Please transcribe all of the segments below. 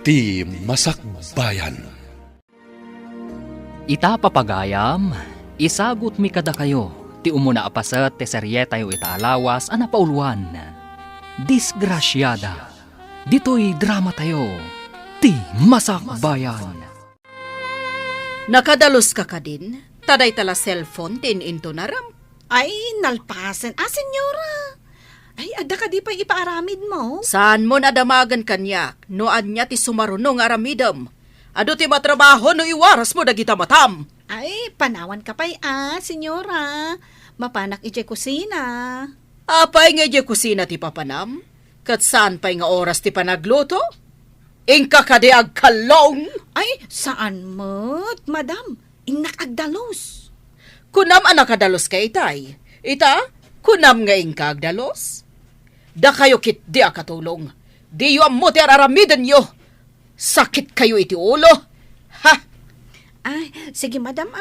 Ti Masakbayan. Ita papagayam, isagot mi kada kayo, ti umuna apasat ti serye tayo itaalawas ana pauluan. Disgrasyada, dito'y drama tayo, ti Masakbayan. Nakadalos ka din? Taday tala cellphone tin into naram. Ay, nalpasan. Senyora. Ay, ada ka di pa ipaaramid mo? Saan mo nadamagan kanyak? Noan niya ti sumarunong aramidam. Ado ti matrabaho no iwaras mo dagita matam. Ay, panawan ka pa'y senyora. Mapanak ije kusina. Apay nga ije kusina ti papanam? Kat saan pa'y nga oras ti panagluto? Ingka ka di agkalong. Ay, saan mo't, madam? Inakagdalos. Kunam anak kadalos ka itay. Ita, kunam nga ingka agdalos. Da kayo kit di akatulong. Di yu amuti araramidan yo. Sakit kayo iti ulo. Ha? Ay, sige madam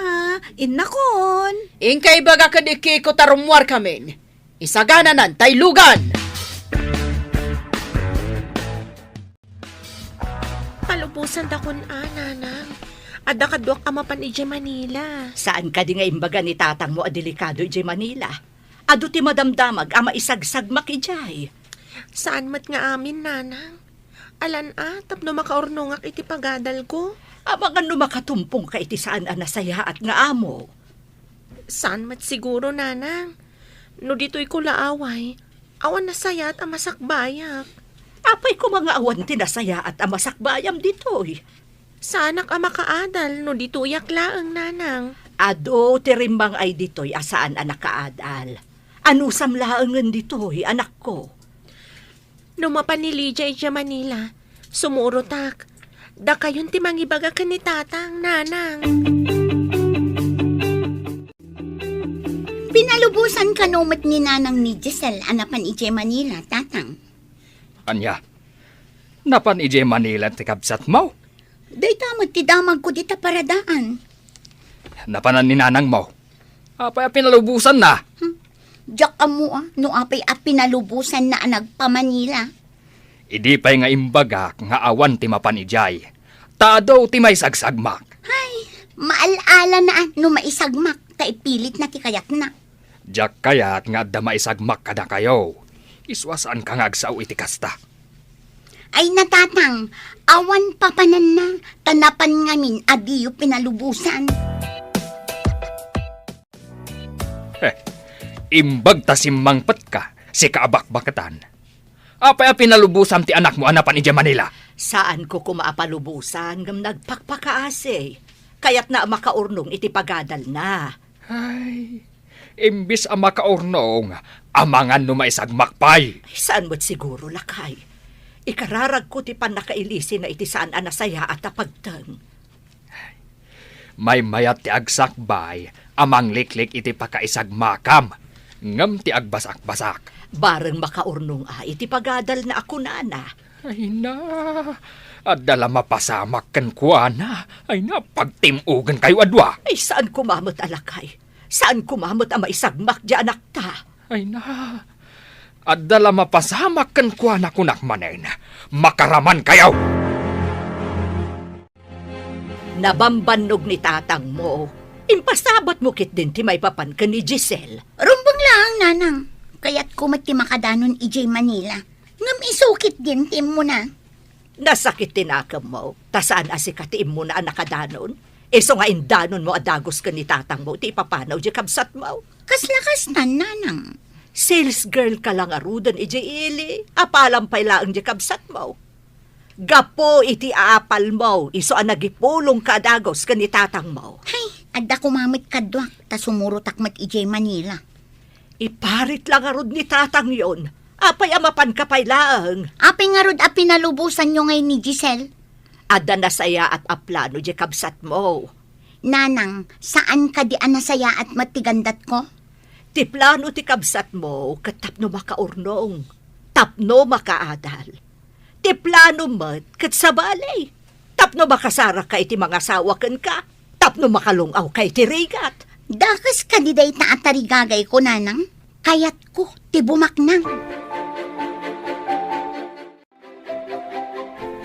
inakon. Ingkay baga kadiki ko tarumwar kamin. Isagananan, taylugan. Palubusan dakon nanang. Ada kadwak amapan ije Manila. Saan ka di nga imbaga ni tatang mo delikado ije Manila? Ado ti madamdamag ama isagsagmak ijay. Saan mat nga amin, nanang? Alan tapno makaurnongak iti pagadal ko. Ama nga makatumpong ka iti saan anasaya at nga amo. Saan mat siguro, nanang? No dito'y ko laaway, awan nasaya at amasakbayak. Apay ko mga awan tinasaya at amasakbayam dito'y. Saanak makaadal no dito'y laang, nanang. Ado tirimbang ay dito'y asaan anak kaadal. Ano samlaangan dito'y anak ko? Numapan ni Lydia ija Manila, sumurotak. Da kayon ti mangibaga ka ni tatang, nanang. Pinalubusan ka numat ni nanang ni Giselle anapan ije Manila, tatang. Anya, napan ije Manila ti kabsat mo? Day tamad ti damag ko dita paradaan. Napanan ni nanang mo. Apay pinalubusan na. Diyak amo no apay pinalubusan na nagpa-Manila. Idi pa'y nga imbagak nga awan ti mapan ijay. Tado ti may sagsagmak. Ay, maalala na no maisagmak, kaipilit na ti kayat na. Diyak kayat nga adda maisagmak kada kayo. Iswasan ka nga agsaw iti kasta. Ay natatang, awan papanan na, tanapan ngamin adiyo pinalubusan. Imbag ta simmangpat ka, si kaabak-bakatan. Apay pinalubusan ti anak mo anapan ije Manila. Saan ko kumaapalubusan ngam nagpakpakaase. Kaya't na makaurnong iti pagadal na. Ay, imbis ang makaurnong, amangan no maisagmakpay. Saan mo't siguro lakay? Ikararag ko ti panakailisi na iti saan anasaya at apagtang. May mayat ti agsakbay, amang liklik iti pakaisagmakam. Ngam ti agbasak-basak. Bareng makaurnong iti pagadal na ako nana. Ay na, adala mapasamak kan kuana. Ay na, pagtimugan kayo adwa. Ay saan kumamot alakay? Saan kumamot ang maisagmak di anak ta? Ay na, adala mapasamak kan kuana kunak manen. Makaraman kayo! Nabambanog ni tatang mo. Impasabot mo kit din ti may papan ka ni Giselle. Rumbang lang, nanang. Kaya't kumati makadanon ije Manila. Ngam isukit din tim mo na. Nasakit tinakam mo. Tasaan asikatiin mo na nakadanon? Eso nga indanon mo adagos ka ni tatang mo. Ti papanaw di kabsat mo. Kaslakas na, nanang. Sales girl ka lang arudan ije ili. Apalampay laang di kabsat mo. Gapo iti aapal mo. Iso ang nagipulong ka adagos ka ni tatang mo. Hay, adda kumamit kadwak, ta sumurutak mat ije Manila. Iparit lang arud ni tatang yon. Apay amapan ka pay laang. Apay nga rod pinalubusan nyo ngayon ni Giselle. Ada nasaya at aplano di kabsat mo. Nanang, saan ka di anasaya at matigandat ko? Ti plano ti kabsat mo, katapno makaurnong. Tapno makaadal. Ti plano mat, kat sa balay. Tapno makasara ka iti mga sawakan ka. Tapno makalungaw kay ti rigat. Dakas ka di day taatarigagay ko, nanang. Kayat ko, ti bumaknang.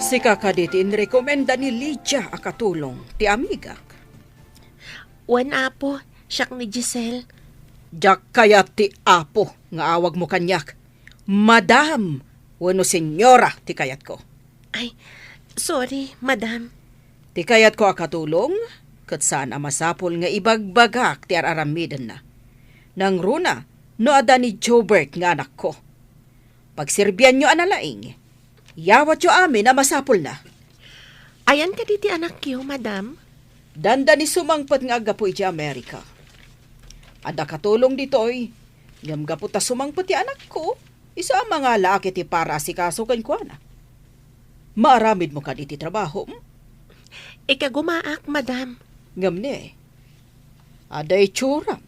Si kakaditin rekomenda ni Lydia akatulong ti amigak. Wan apo, siyak ni Giselle. Jak kaya ti apo nga awag mo kanyak. Madam, wano senyora ti kayat ko. Ay, sorry, madam. Ti kayat ko akatulong, kat saan masapol nga ibagbagak ti araramiden na. Nang runa, no ada ni Jobert nga anak ko. Pagsirbyan nyo analaing, yawat yo amin na masapol na. Ayan ka diti anak yo, madam. Danda ni sumangpat nga agapoy ti Amerika. Ada katulong ditoy, ngam gapo ta sumangpat ti anak ko, isa ang mga laki ti para si kasukan ko na. Maaramid mo ka diti trabaho, Ika gumaak, madam. ngam ni. Aday tsuram.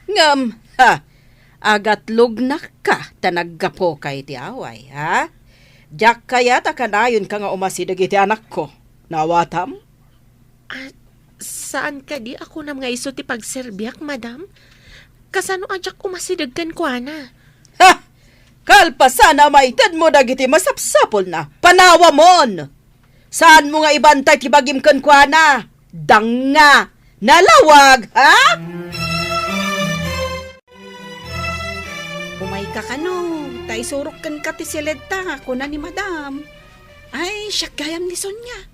Ngam, ha, agat lugnak ka, tanaggapo kay ti away, ha? Diyak kaya ta kanayon ka nga umasidag iti anak ko. Nawatam? Saan ka di ako nam nga iso ti pagserbiak, madam? Kasano adyak umasidag kan ko na? Ha! Kalpasan na maitad mo dagiti masapsapol na. Panawa mon! Saan mo nga ibantay ti bagim kan kwa na? Danga! Nalawag, ha? Umay ka kano, tay surok kan ka ti sileta, kuna ni madam. Ay, siyak gayam ni Sonya.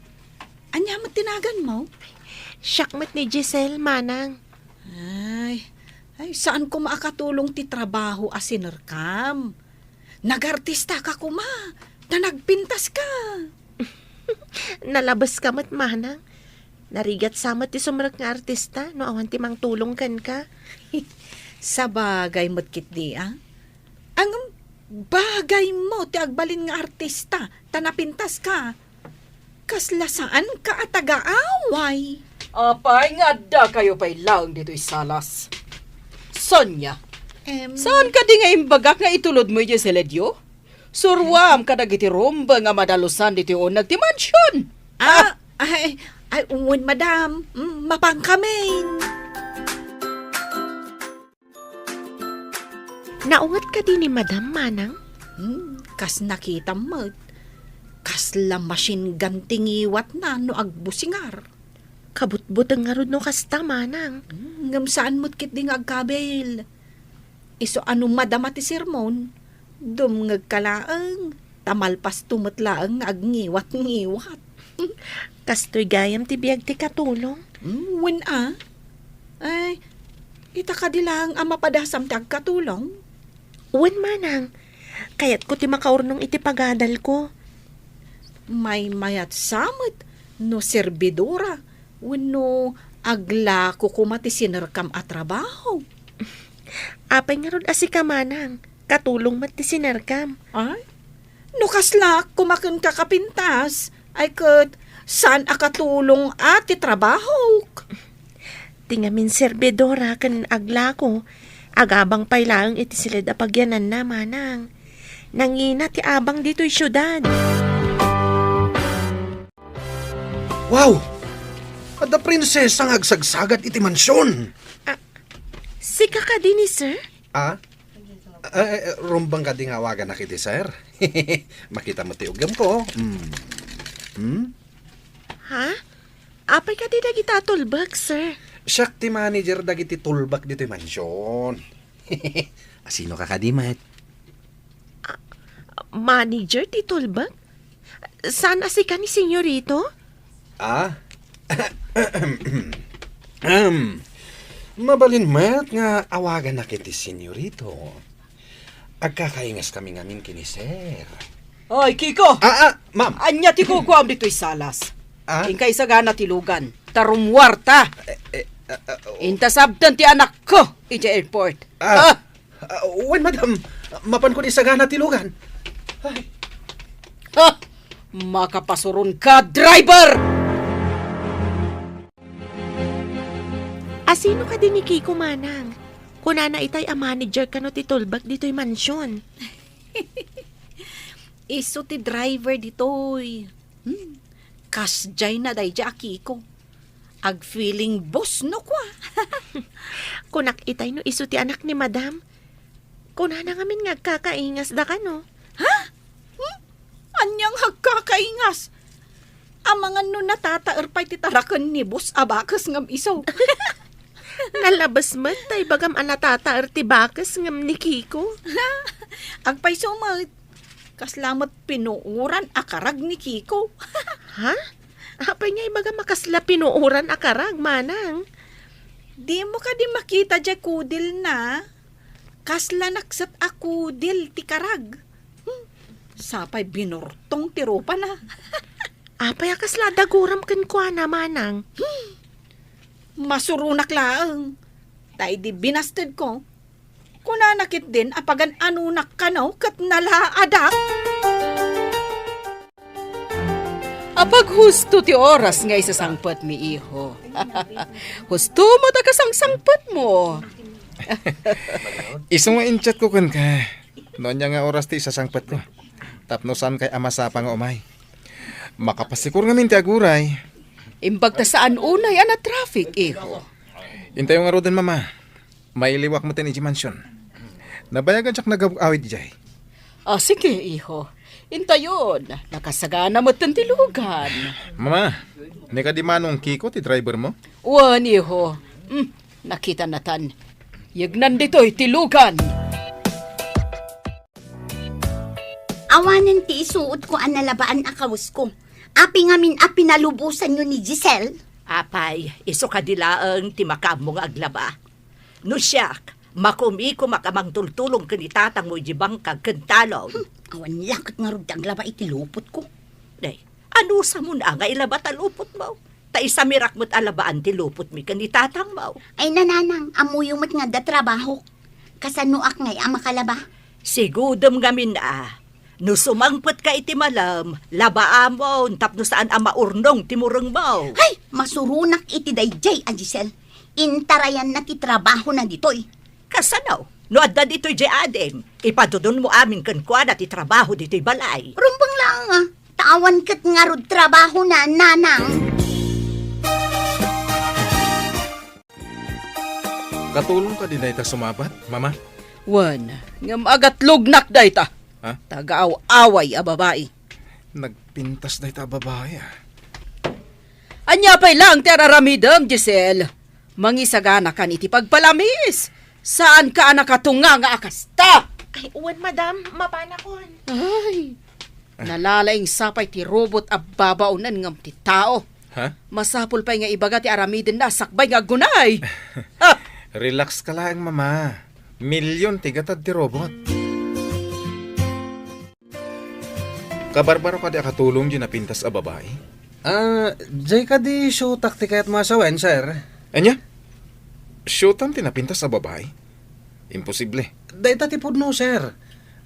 Anya mo tinagan mo? Siyak ni Giselle, manang. Ay, saan ko maakatulong ti trabaho asinerkam? Nagartista ka kuma, na nagpintas ka. Nalabas ka mat, manang. Narigat samat ti sumrak nga artista, no awan ti mang tulong kan ka. Sa bagay mo't kit di, ah? Ang bagay mo, ti agbalin nga artista, tanapintas ka. Kasla saan ka at taga-away? Apay nga da kayo pa'y lang dito'y salas. Sonya, saan ka di nga imbagak nga itulod mo yung seledyo? Surwam ka dagiti romba nga madalusan dito yung unag ti mansyon. Ay, uwan, madam. Mapang kami. Naungat ka din ni madam, manang. Kas nakita mo. Kas la machine gun tingiwat na no agbusingar. Kabutbutang nga rod no kasta, manang. Ngam saan mo't kit ding agkabel. Iso ano madama ti sermon. Dumngag kalaang. Tamalpas tumatlaang agngiwat-ngiwat. Kastoy gayam ti biyag ti katulong. Wen Ay, itakadilang ang mapadasam ti agkatulong. Uwan, manang. Kayat ko ti makaurnong iti pagadal ko. May mayat samot no serbidora. Wano agla ko kumati sinerkam at trabaho. Apay nga rod asika, manang. Katulong mat ti sinerkam. Ay? No kasla kumakun kakapintas. Ay kat saan akatulong at trabaho? Tingamin serbidora kan agla ko. Agabang pailaang iti silid apagyanan na, manang. Nangina ti abang dito'y syudad. Wow! Ada prinsesa nga agsagsagat iti mansyon. Sika ka din ni sir? Rumbang ka di nga awagan na kiti, sir. Makita mo ti ugam ko. Ha? Apay ka di dagita tulbag, sir? Siyak ti manager dagiti tulbak dito mansyon. Asino ka kadimat? Manager ti tulbag? Saan asika ni senyorito? Mabalin mat nga awagan na kiti senyorito. Agkakaingas kami ngamin kini sir. Ay, Kiko! Ma'am! Anya ti kukuam dito'y salas. Ingkay sa gana tilugan. Tarumwarta! Intasabtan ti anak ko iti airport. Wen, madam. Mapan ko di sagana tilugan. Makapasuron ka, driver! Asino ka din ni Kiko, manang? Kunana itay a manager ka no ti tulbag dito'y mansyon. Iso ti driver ditoy. Kasjay na day jaki ko. Ag feeling boss no kwa. Kunak itay no iso ti anak ni madam. Kunana ngamin nga kakaingas da ka no. Anyang hagkakaingas. Amangan no natataer pa iti tarakan ni Bus Abakas ngam iso. Nalabas mo, tay bagam anatata ti bakas ngam ni Kiko. Agpay sumat. Kaslamat pinuuran akarag ni Kiko. Ha? Apay niya ibaga makasla pinuuran akarag, manang. Di mo ka di makita dya kudil na. Kasla naksat akudil ti karag. Sapay binortong ti ropa na. Apay akasla daguram ken kwa na, manang. Masurunak laang. Tay di binasted ko. Kunanakit din apagan anunak kanaw kat nalaadak. Apag husto ti oras nga isasangpet mi iho. Husto mo ta kasangsangpet mo. Isong nga inchat ko kan ka. Noon niya nga oras ti isasangpat ko. Tapnosan kay amasapa nga umay. Makapasikur nga minti aguray. Imbag ta saan unay ana traffic iho. Intay nga rodan mama. May liwak mo tin iji mansyon. Nabayagan siyak nag-awit jay. Sige iho. Intayon, nakasagana mo tilugan. Mama, ni ka di manong Kiko ti driver mo? Wan iho. Nakita natan. Yagnan dito'y tilugan. Awanan ti isuot ko ang nalabaan akaws ko. Api ngamin api nalubusan yun ni Giselle. Apay, iso kadilaang ti makamo nga aglaba. No siyak, makumiko makamang tultulong kanitatang mo jibang kagkantalon. Awan lakot nga rod ang laba itilupot ko. Day, ano sa mo na nga ilaba talupot mo? Ta isa mirak mo't alabaan ti lupot mi kanitatang mo. Ay nananang, amuyumot nga da trabaho. Kasanuak ngay ang makalaba. Sigudom gamin na. No sumangpot ka iti malam, labaamon tapno saan ang maurnong timurong mo. Ay, masurunak iti dayjay a Giselle. Intarayan na ti trabaho na ditoy. Kasanaw, no adda dito'y di adem, ipadudon mo amin kankwana ti trabaho dito'y balay. Rumbang lang tawan kat nga rod trabaho na nanang. Katulong ka din na ita sumabat, mama? Wan, ngam agat lugnak dayta. Ha? Tagaaw-away a babae. Nagpintas na ita babae ah. Anya pa'y lang ti araramidam, Giselle. Mangisagana kan iti pagpalamis. Saan ka nakatunga nga akasta? Ay, uwan, madam, mapana ko. Ay, nalalaing sapay ti robot a babaunan ngam ti tao. Ha? Masapul pa'y nga ibaga ti aramidin na sakbay nga gunay. Ha! Relax ka lang, mama. Milyon tigatad ti robot. Kabarbaro ka di akatulong di napintas a babae? Jay ka di show taktika at masawen, sir. Anya? Showtime tinapintas sa babae? Imposible. Day tatipod no, sir.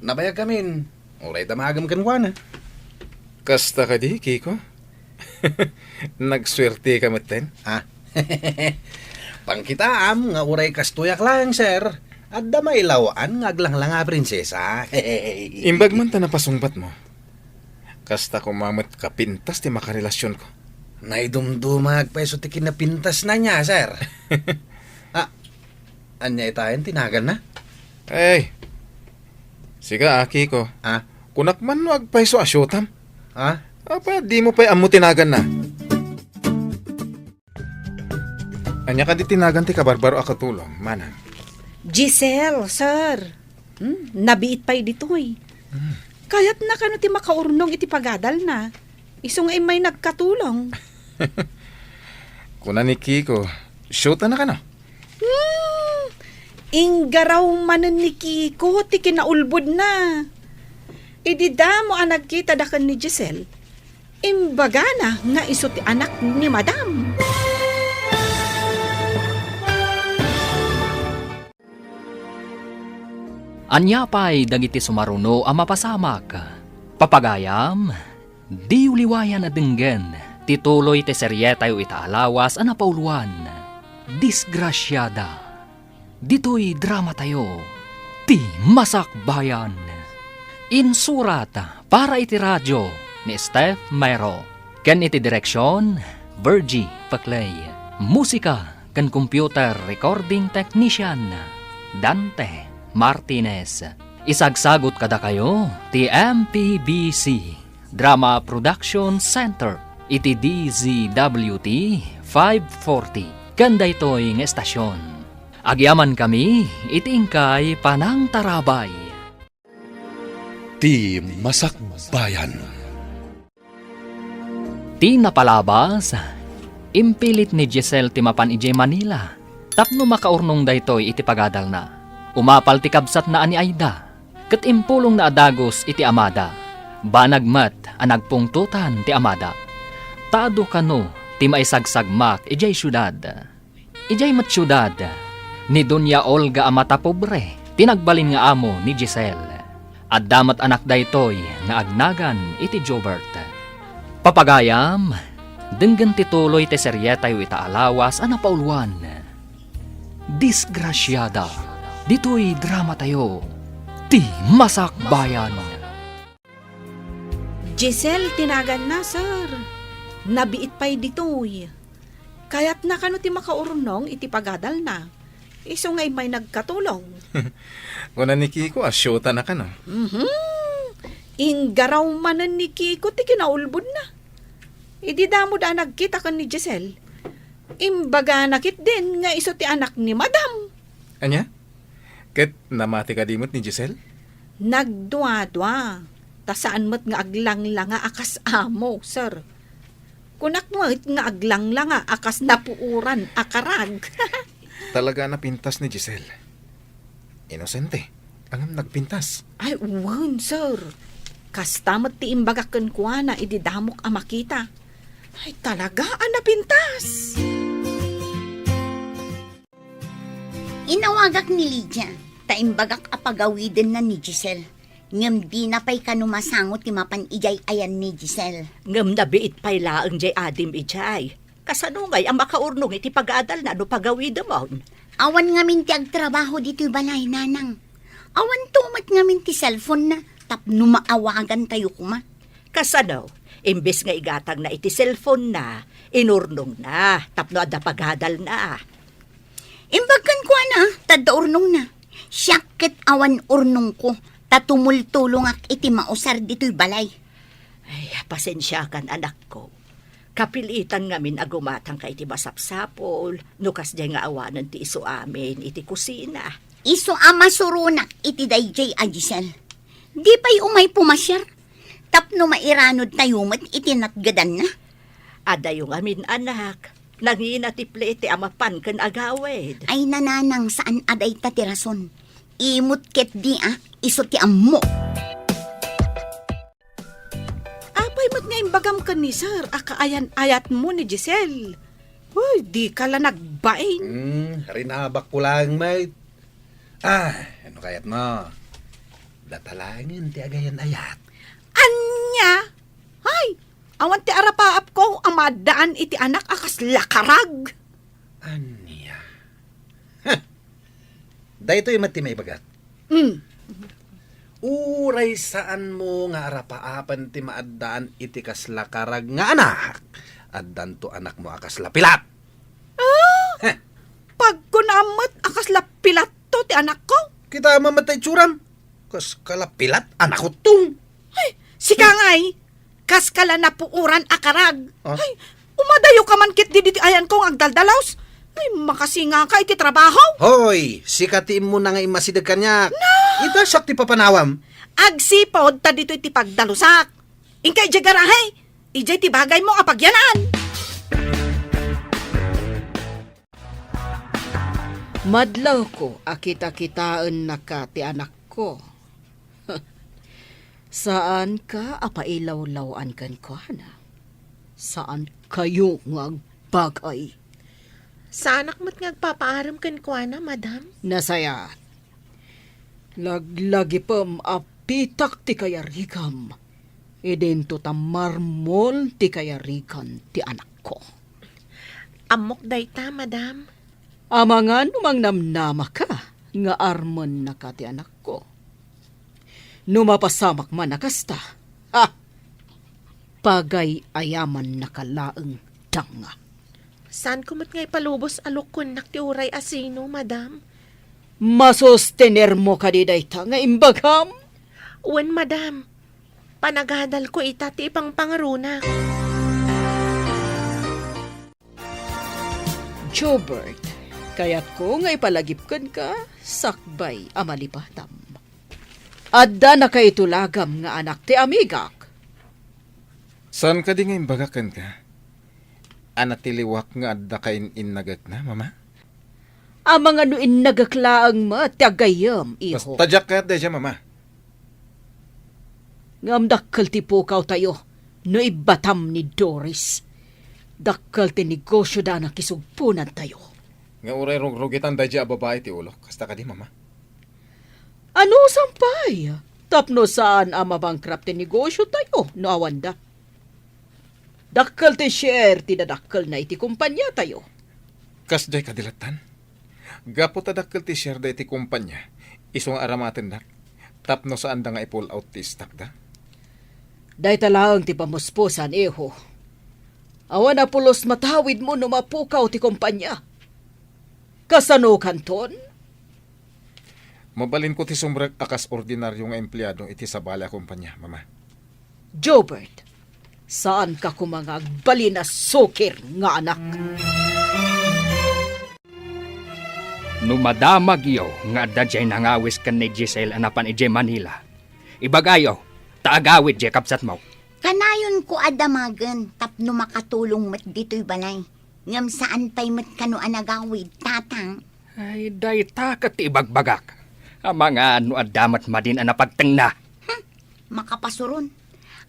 Nabayag kamin. Uray damagam kanwana. Kasta ka di, Kiko? Nagswerte ka maten? Ha? Pangkitaam nga uray kastuyak lang, sir. At damay lawaan nga aglang nga prinsesa. Imbag man ta napasungbat mo. Kasta kumamat kapintas ti makarelasyon ko. Naidumdumag peso ti kinapintas na niya, sir. Anya itayan, tinagal na? Ay, siga Kiko. Ha? Kunak man no agpaiso a showtime. Ha? Apa, di mo pa amo tinagan na. Anya ka di tinagan ti kabarbaro akatulong, manang. Giselle, sir. Nabiit pa'y ditoy. Kaya't na kano ti makaurnong iti pagadal na. Isong ay may nagkatulong. Kuna ni Kiko, shoota na ka na. Inggaraw manen ni Kiko, ti kinaulbod na. Idida mo ang nagkita dakan ni Giselle. Imbaga na nga iso ti anak ni Madam. Anya pa'y dagiti sumaruno ang mapasamak. Papagayam, di uliwayan na dinggen, tituloy te seryetayo itaalawas ang napauluan. Disgrasyada. Dito'y drama tayo, ti Masakbayan. Insurat para iti radyo ni Steph Mayro. Ken iti direksyon, Virgie Paclay. Musika ken computer recording technician, Dante Martinez. Isagsagot kada kayo ti MPBC Drama Production Center iti DZWT 540 kanda ito'y nga estasyon. Agyaman kami, iti ingkay Panang Tarabay. Ti Masakbayan. Ti napalabas, impilit ni Giselle ti mapan ijay Manila. Tapno makaurnong daytoy iti pagadal na. Umapal ti kabsat na ani Aida. Ket impulong na adagos iti Amada. Banagmat anagpungtutan ti Amada. Taado kano ti maisagsagmak ijay syudad. Ijay mat syudad ni Doña Olga Amata Pobre, tinagbalin nga amo ni Giselle. At damat anak daytoy nga agnagan iti Jobert. Papagayam, denggan tituloy ti seryeta yu itaalawas ana pauluan. Disgrasyada, dito'y drama tayo, ti Masakbayan. Giselle, tinagan na, sir. Nabiit pa'y ditoy. Kaya't na kano ti makaurnong iti pagadal na. Iso nga'y may nagkatulong. Kuna ni Kiko, asyota na ka no. Inggaraw manan ni Kiko ti kinaulbod na. Idi damo da nagkita kan ni Giselle. Imbaga nakit din nga iso ti anak ni Madam. Anya? Ket namati ka dimot ni Giselle? Nagdwa-dwa. Ta saan mo't nga aglang-langa akas amo, sir. Kunak mo't nga aglang-langa akas napuuran akarag. Talaga napintas ni Giselle. Inosente. Ang nagpintas. Ay, uwan, sir. Kastamat ti imbagakan ko na ididamok ang makita. Ay, talaga ang napintas. Inawagak ni Lydia, taimbagak apagawiden na ni Giselle. Ngem di na pa'y kanumasangot ti mapan ijay ayan ni Giselle. Ngam nabiit pa'y laang jay adim ijay. Kasanungay ang makaurnong iti pag-aadal na no pagawid mon. Awan ngamin ti agtrabaho dito'y balay, nanang. Awan tumat ngamin ti cellphone na, tapno maawagan tayo kuma. Kasano, imbes nga igatag na iti cellphone na, inurnong na, tapno ada pag-aadal na. Imbagkan ko na, tada urnong na. Siyakit awan urnong ko, tatumultulong ak iti mausar dito'y balay. Ay, pasensya kan anak ko. Kapilitan ngamin agumatang ka iti masapsapol, nukas jay nga awanan ti iso amin iti kusina. Iso ama surunak iti dayjay a Giselle. Di pa'y umay pumasyar. Tapno mairanod tayo mat iti natgadan na. Ada yung amin anak, nangina ti plete amapan kan agawed. Ay nananang saan aday tatirason. Imut ket di iso ti ammo. Apay mo't nga imbagam ka ni sir, akaayan-ayat mo ni Giselle. Uy, di ka lang nagbain. Rinabak ko lang, mate. Ano kayat mo? Datalangin ti agayan ayat. Anya? Ay, awan ti arapaap ko ang madaan iti anak akas lakarag. Anya? Dahito yung mati may bagat. Uray saan mo nga arapaapan ti maaddaan iti kaslakarag nga anak. Addan to anak mo akas lapilat. Pag kunamot akas lapilat to ti anak ko. Kita mamatay tsuram. Kas kalapilat anak ko tung. Ay, sika nga'y, kas kala napuuran akarag. Ah? Ay, umadayo ka man kit didi ayan kong agdaldalaws. Ay, makasinga ka iti trabaho. Hoy, sikatiin mo na nga imasidag kanya. Ito siyak ti papanawam. Agsipod ta dito iti pagdalusak. Ingkay di garahe, ijay ti bagay mo apagyanan. Madlaw ko, akita-kitaan na ka ti anak ko. Saan ka apailaw-lawan kan ko, na? Saan kayo ngagbagay? Sa anak mo't ngagpapaaram kan kwa na, madam? Nasaya. Laglagi pam apitak ti kayarikam. Idento ta marmol ti kayarikan ti anak ko. Amok dayta, madam. Amangan umang namnama ka, nga armon na ka ti anak ko. Numapasamak man nakasta, pagay ayaman nakalaeng tanga. Saan kumot nga'y palubos alukon nak ti uray asino, madam? Masustener mo ka di dayta nga imbagam? Uwan, madam. Panagadal ko ita ti ipang pangarunak. Jobert, kaya't ko nga ipalagipkan ka, sakbay amalipatam. Adda na kay tulagam nga anak ti amigak. Saan ka di nga imbagakan ka? Anak tiliwak nga adda kain innagak na, mama? Ang mga nuin nagaklaang matagayam, iho. Basta jak ka dyan, mama. Ngam dakkal ti pukaw tayo, no ibatam ni Doris. Dakkal ti negosyo da na kisugpunan tayo. Nga uray rugitan dyan babae ti ulo. Kasta ka di, mama. Ano sampay? Tapno saan ang mabangkrap ti negosyo tayo, no awanda? Dakkal ti share, tinadakkal na iti kumpanya tayo. Kas jay kadilatan. Gapo tadakkal ti share da iti kumpanya. Isong aramaten dak. Tapno saan da nga i-pull out ti stock da. Day talaang ti pamuspusan, iho. Awan na pulos matawid mo no mapukaw ti kumpanya. Kasano kanton? Mabalin ko ti sumbrag akas ordinaryo nga empleyado iti sa bala kumpanya, mama. Jobert, saan ka kumangag bali na sukir nga anak? Numadamag iyo nga adda jay nangawis kan ni Giselle anapan ije Manila. Ibagayo, taagawid jay kapsat mo. Kanayon ko adamagan, tapno makatulong mat dito'y balay. Ngam saan pa'y mat kano anagawid, tatang. Ay, day takat ti ibagbagak. Ang mga ano adamat madin anapagteng na. Makapasuron.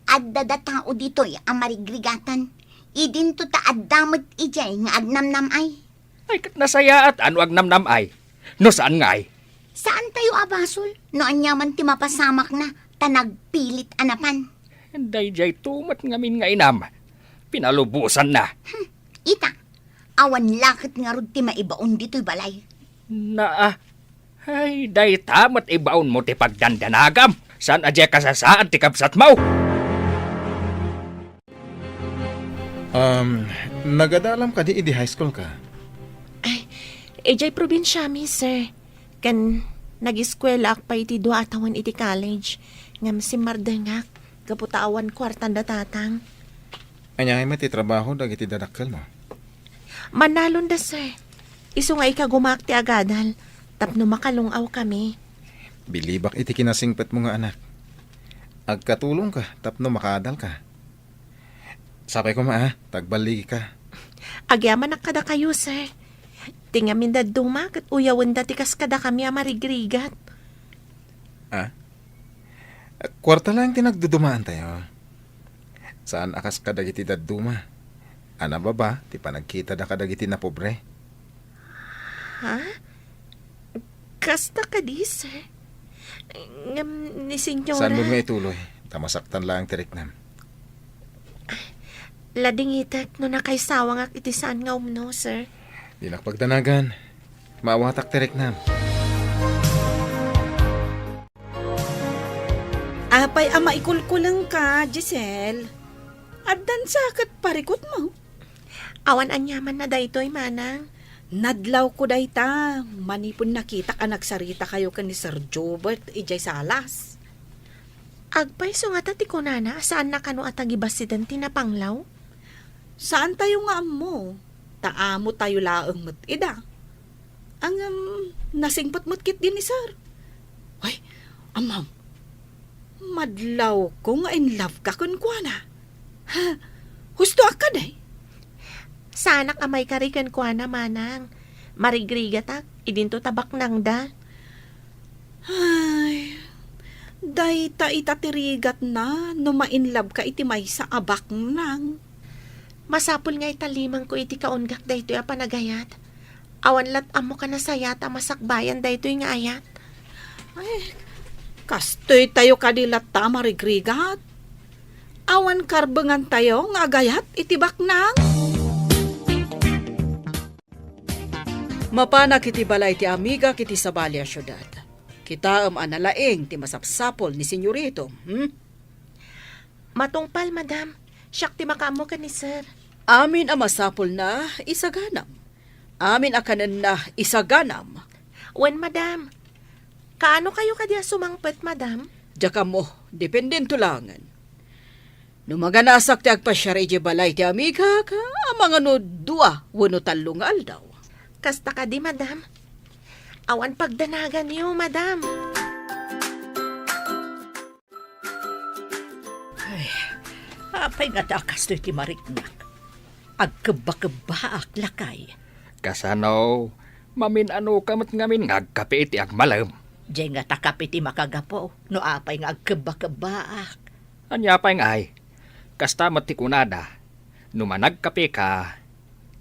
Adda da tao dito'y amarigrigatan. Idin to ta addamat ijay nga agnamnam ay. Ay, kat nasaya at ano agnamnam ay. No saan nga ay? Saan tayo abasol? No anyaman ti mapasamak na, tanagpilit anapan. Day jay tumat ngamin nga inam. Pinalubusan na. Ita, awan lakit nga rod ti maibaon dito'y balay. Na ay, day tamat ibaon mo ti pagdandanagam. Saan adya kasasaan ti kapsat mo? Nagadalam ka di idi high school ka. Ejay probinsya mi, sir. Kan nag-eskwela ak pa iti dua atawan iti college. Ngam si Mardengak, kaputawan kwartan da tatang. Anyay mo ti trabaho dagiti dadakkel mo. Manalon da, sir. Isu nga ikagumak ti agadal. Tapno makalungaw kami. Bilibak iti kinasingpet mo nga anak. Agkatulong ka, tapno makadal ka. Sapay ko tagbaligi ka. Agyaman na kada kayo, sir. Tingamin da dumak at uyawan da tikas kada kami amarigrigat. Kwarta lang tinagdudumaan tayo. Saan akas kadagiti daduma? Ana baba, ti panagkita da kadagiti na pobre. Ha? Kasta ka di, sir. Ngam ni senyora. Saan mo nga ituloy? Tamasaktan lang tirik nam. Lading itek no nakaisawang ak iti saan nga umno, sir. Di nakpagdanagan. Maawatak tirik nam. Apay ama ikulkulang ka, Giselle. Addan sakit parikot mo. Awan anyaman na daytoy manang. Nadlaw ko dayta. Manipon nakita ka nagsarita kayo kan ni Sir Jobert ijay salas. Agpay so nga tati ko nana, saan na kano atagibas si Dante na panglaw? Saan tayo nga mo? Taamo tayo laang matida. Ang nasingpat matkit din ni Sir. Ay, amam. Madlaw ko nga in love ka kun kwa na. Ha? Husto akad eh. Sana kamay karikan ko na manang. Marigrigatak, idinto tabak nang da. Ay, dayta itatirigat na no ma-inlove ka iti may sa abak nang. Masapul nga italimang ko iti kaunggak daytoy a panagayat. Awan lat amo ka na sayat a masakbayan daytoy nga ayat. Ay, kastoy tayo kadilat ta marigrigat. Awan karbengan tayo nga agayat iti baknang. Mapanak iti balay ti amiga kiti sa balya syudad. Kita analaeng ti masapsapol ni senyorito. Matungpal, madam. Siyak ti makamo ka ni sir. Amin ang masapol na isaganam. Amin akanan na isaganam. Wen, madam. Kaano kayo kadya sumangpet, madam? Diyaka mo, dependento langan. Numaganasak ti agpasyari iti balay ti amiga ka, ang mga no dua, wano talong aldaw. Kasta ka di, madam. Awan pagdanagan niyo, madam. Apay nga takas to iti mariknak. Agkaba-kaba ak lakay. Kasano, mamin ano kamat ngamin ngagkape iti agmalam. Diyay nga takap iti makagapo. No apay nga agkaba-kaba ak. Anya pa ay, kasta matikunada, numanagkape ka,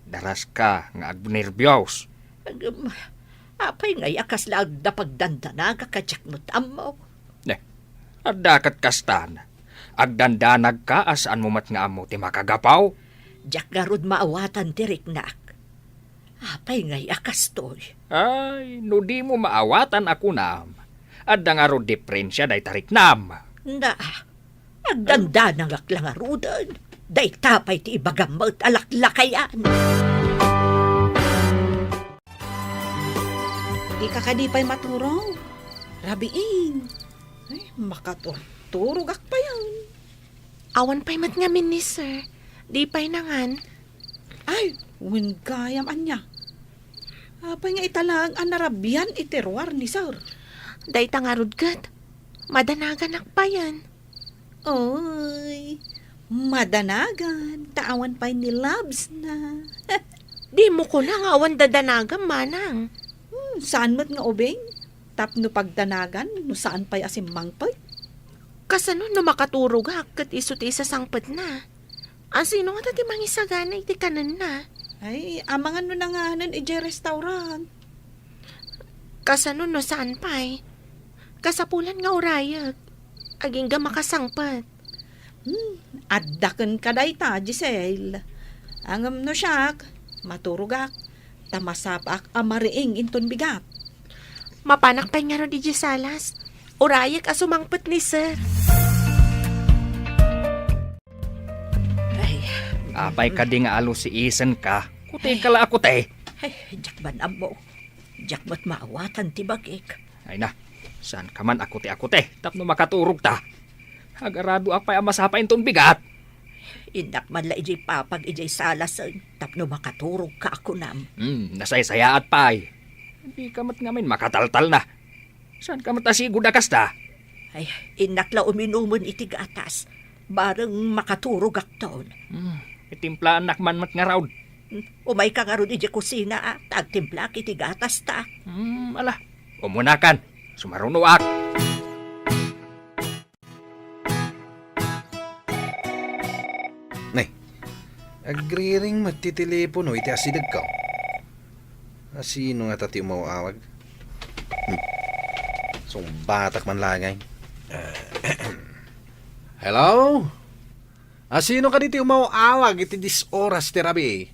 daras ka nga agnervyos. Apay nga yakas lag na pagdandana kakadyak mo tamo. Adakat kastan, agdandanag ka asaan mo mat nga amo ti makagapaw. Diyak garod maawatan ti riknak. Apay nga yakas toy. Ay, no di mo maawatan ako nam. Adda nga ro diferensya day tariknam. Na, agdandana nga lang arudan. Day tapay ti ibagamot alaklakayan. Di ka kadipay maturong. Rabiin. Ay, makaturog pa yan. Awan pa'y mat ngamin ni sir. Di pa'y nangan. Ay, win kayam anya. Apay nga italag ang narabyan iterwar ni sir. Day tangarod kat. Madanagan pa yan. Oy, madanagan. Taawan pa'y ni Labs na. Di mo ko lang awan dadanagan, manang. Saan mo't nga ubing? Tapno pagdanagan, no saan pa'y asimmang pa'y? Kasano no makaturog kat isuti sa sangpet na. Ang sino nga tati mangisagana iti kanan na. Ay, amangan no na nga nan ije restaurant. Kasano no saan pa'y? Kasapulan nga urayag. Aging ga makasangpet. Addaken ka day ta, Giselle. Angam no siyak, maturugak. Tamasapak amariing inton bigat. Mapanak pa nga ro di Salas. Urayag asumangpet ni sir. Ay, Apay ka di nga alo si Isen ka. Kuti kala ako te. ay, diyak ban amo. Diyak mo't maawatan ti bagik. Ay na, saan ka man ako te. Tapno makaturog ta. Agarado apay amasapa inton bigat. Indak man la ijay papag ijay salasan. Tapno makaturog ka ako nam. Nasaysayaat pay. Hindi ka mat ngamin makataltal na. Saan ka matasigod na kasta? Ay, inak la uminumon iti gatas. Bareng makaturog akton. Itimplaan nakman mat nga raud. Umay ka nga ron iti kusina at agtimplak iti gatas ta. Ala, umunakan. Sumarunuak. Nay, agriring magtitelepono iti asidag ka. Sino nga tati umawawag? Batak man langay. Hello? Sino ka diti umawawag iti 10 oras ti rabi?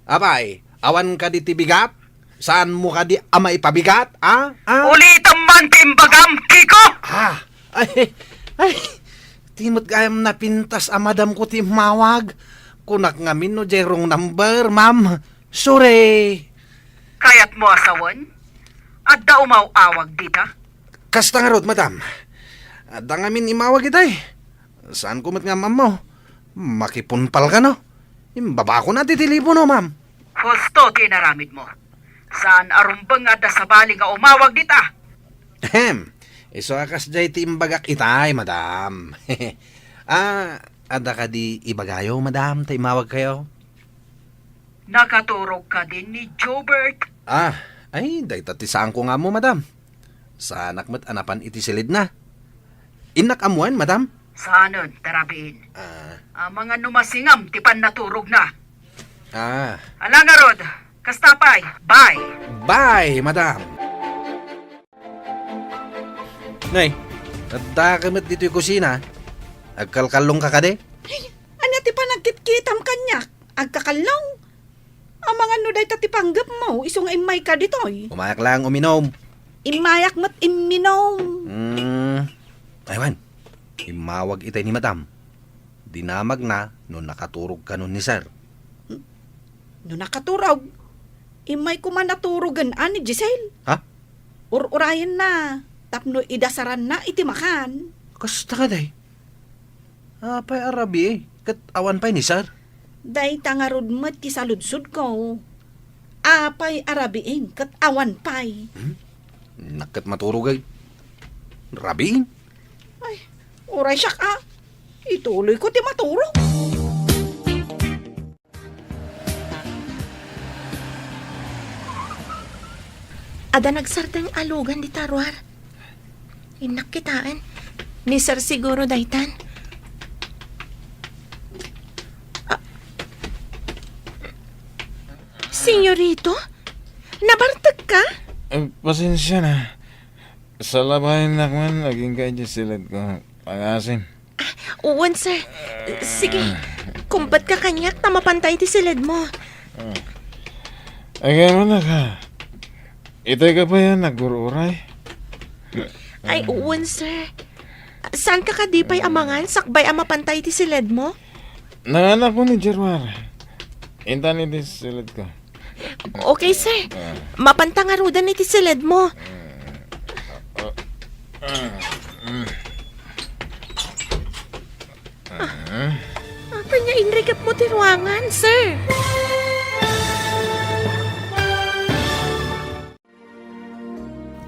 Abay, awan ka diti bigat? Saan mo ka di ama ipabigat? Ulitan man timbagam, Kiko! Ay, timot gayam na pintas amadam ko ti mawag. Kunak ngamin no jerong number, ma'am. Sorry. Kayat mo asawan? At da umawawag dita? Kasta nga rod, madam. Adda ngamin imawag itay. Saan kumat nga, ma'am mo? Makipunpal ka, no? Imbaba ko na titilipo, no, ma'am? Husto tinaramid mo. Saan arumbang ada sa bali nga umawag dita? Iso akas jay ti imbagak itay, madam. Ada ka di ibagayo, madam, ta imawag kayo? Nakaturog ka din ni Jobert. Ay, dayta ti saan ko nga mo, madam. Sa anak mo't anapan iti silid na. Inak amuan, madam? Saanon, tarabiin. Ang mga numasingam, tipan naturog na. Alangarod, kastapay, bye. Bye, madam. Nay, nadda ka mo't dito yung kusina. Agkalkalong ka de? Ano ti pa nagkitkitam kanyak? Agkakalong? Ang mga nuday tatipanggap mo, isong imay ka ditoy. Umayak lang uminom. Imayak mo't iminom. Aywan, imawag itay ni madam. Dinamag na no nakaturog ka nun ni sir. No nakaturog, imay ko man naturugan ani Giselle. Ha? Urayan na, tapno idasaran na itimakan. Kasta ka day? Apay arabi kat awan pa'y ni sir. Day tangarod mo't kisaludsud ko. apay arabiin kat awan pay. Nakat maturugay. Rabi? Ay, oray siya ka. Ituloy ko ti maturo. Ada nagsartang alugan di tarwar. Inak kitaan. Ni sir siguro daytan. Senyorito? Nabartag ka? Pasensya na. Sa labahin na man, naging kaya silid ko. Pangasim. Uwan, sir. Sige. Kung ba't ka kanyak, tamapantay ti silid mo. Ay, mo na ka. Itay ka pa yan, nagururay. Ay, uwan, sir. Saan ka kadipay amangan? Sakbay ang mapantay ti silid mo? Nanganak ko ni Jerwar. Inta ni di silid ko. Okay, sir. Mapantangarudan ni ti silid mo. Apa niya inrikap mo ti ruangan, sir?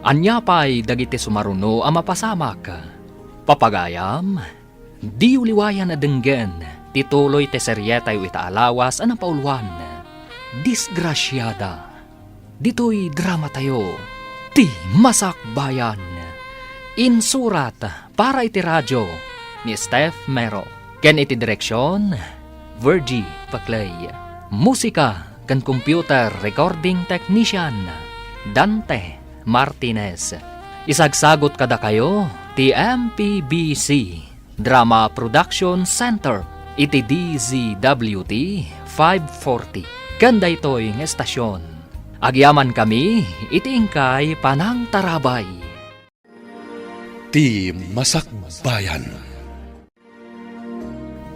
Anya pa'y dagiti sumaruno ang mapasamak. Papagayam, di uliwayan na denggen, tituloy te seryetay itaalawas ang pauluan. Disgrasyada. Dito'y drama tayo, ti masakbayan. Insurat para iti radyo ni Steph Mero. Ken iti direksyon, Virgie Paclay. Musika kan computer recording technician, Dante Martinez. Isagsagot kada kayo, ti MPBC Drama Production Center, iti DZWT 540. Kanda ito'y ng estasyon. Agyaman kami, iti ingkay Panang Tarabay. Ti Masakbayan.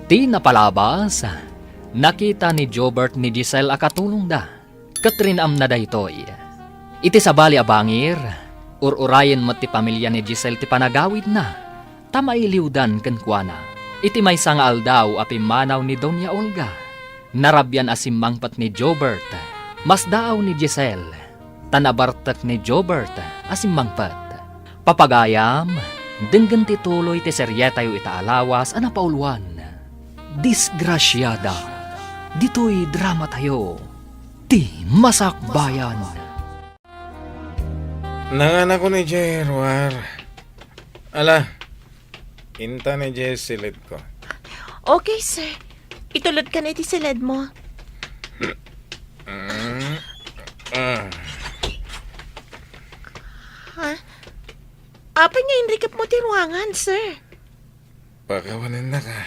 Ti napalabas, nakita ni Jobert ni Giselle akatulong da. Katrinam na da ito'y. Iti sabali abangir, ururayan mo ti pamilya ni Giselle ti panagawid na. Tamailiwdan kenkwana. Iti may sangal daw apimanaw ni Doña Olga. Narabyan asimmangpat ni Jobert. Mas daaw ni Giselle. Tanabartak ni Jobert asimmangpat. Papagayam, denggan ti tuloy ti seryetayo itaalawas ana pauluan. Disgrasyada. Dito'y drama tayo. Ti masakbayan. Nanganak ko ni Jerwar. Ala, inta ni Jess silid ko. Okay, sir. Itulad ka na iti silid mo. Ha? Apa niya inrikap mo ti ruangan, sir? Pakawanin na ka.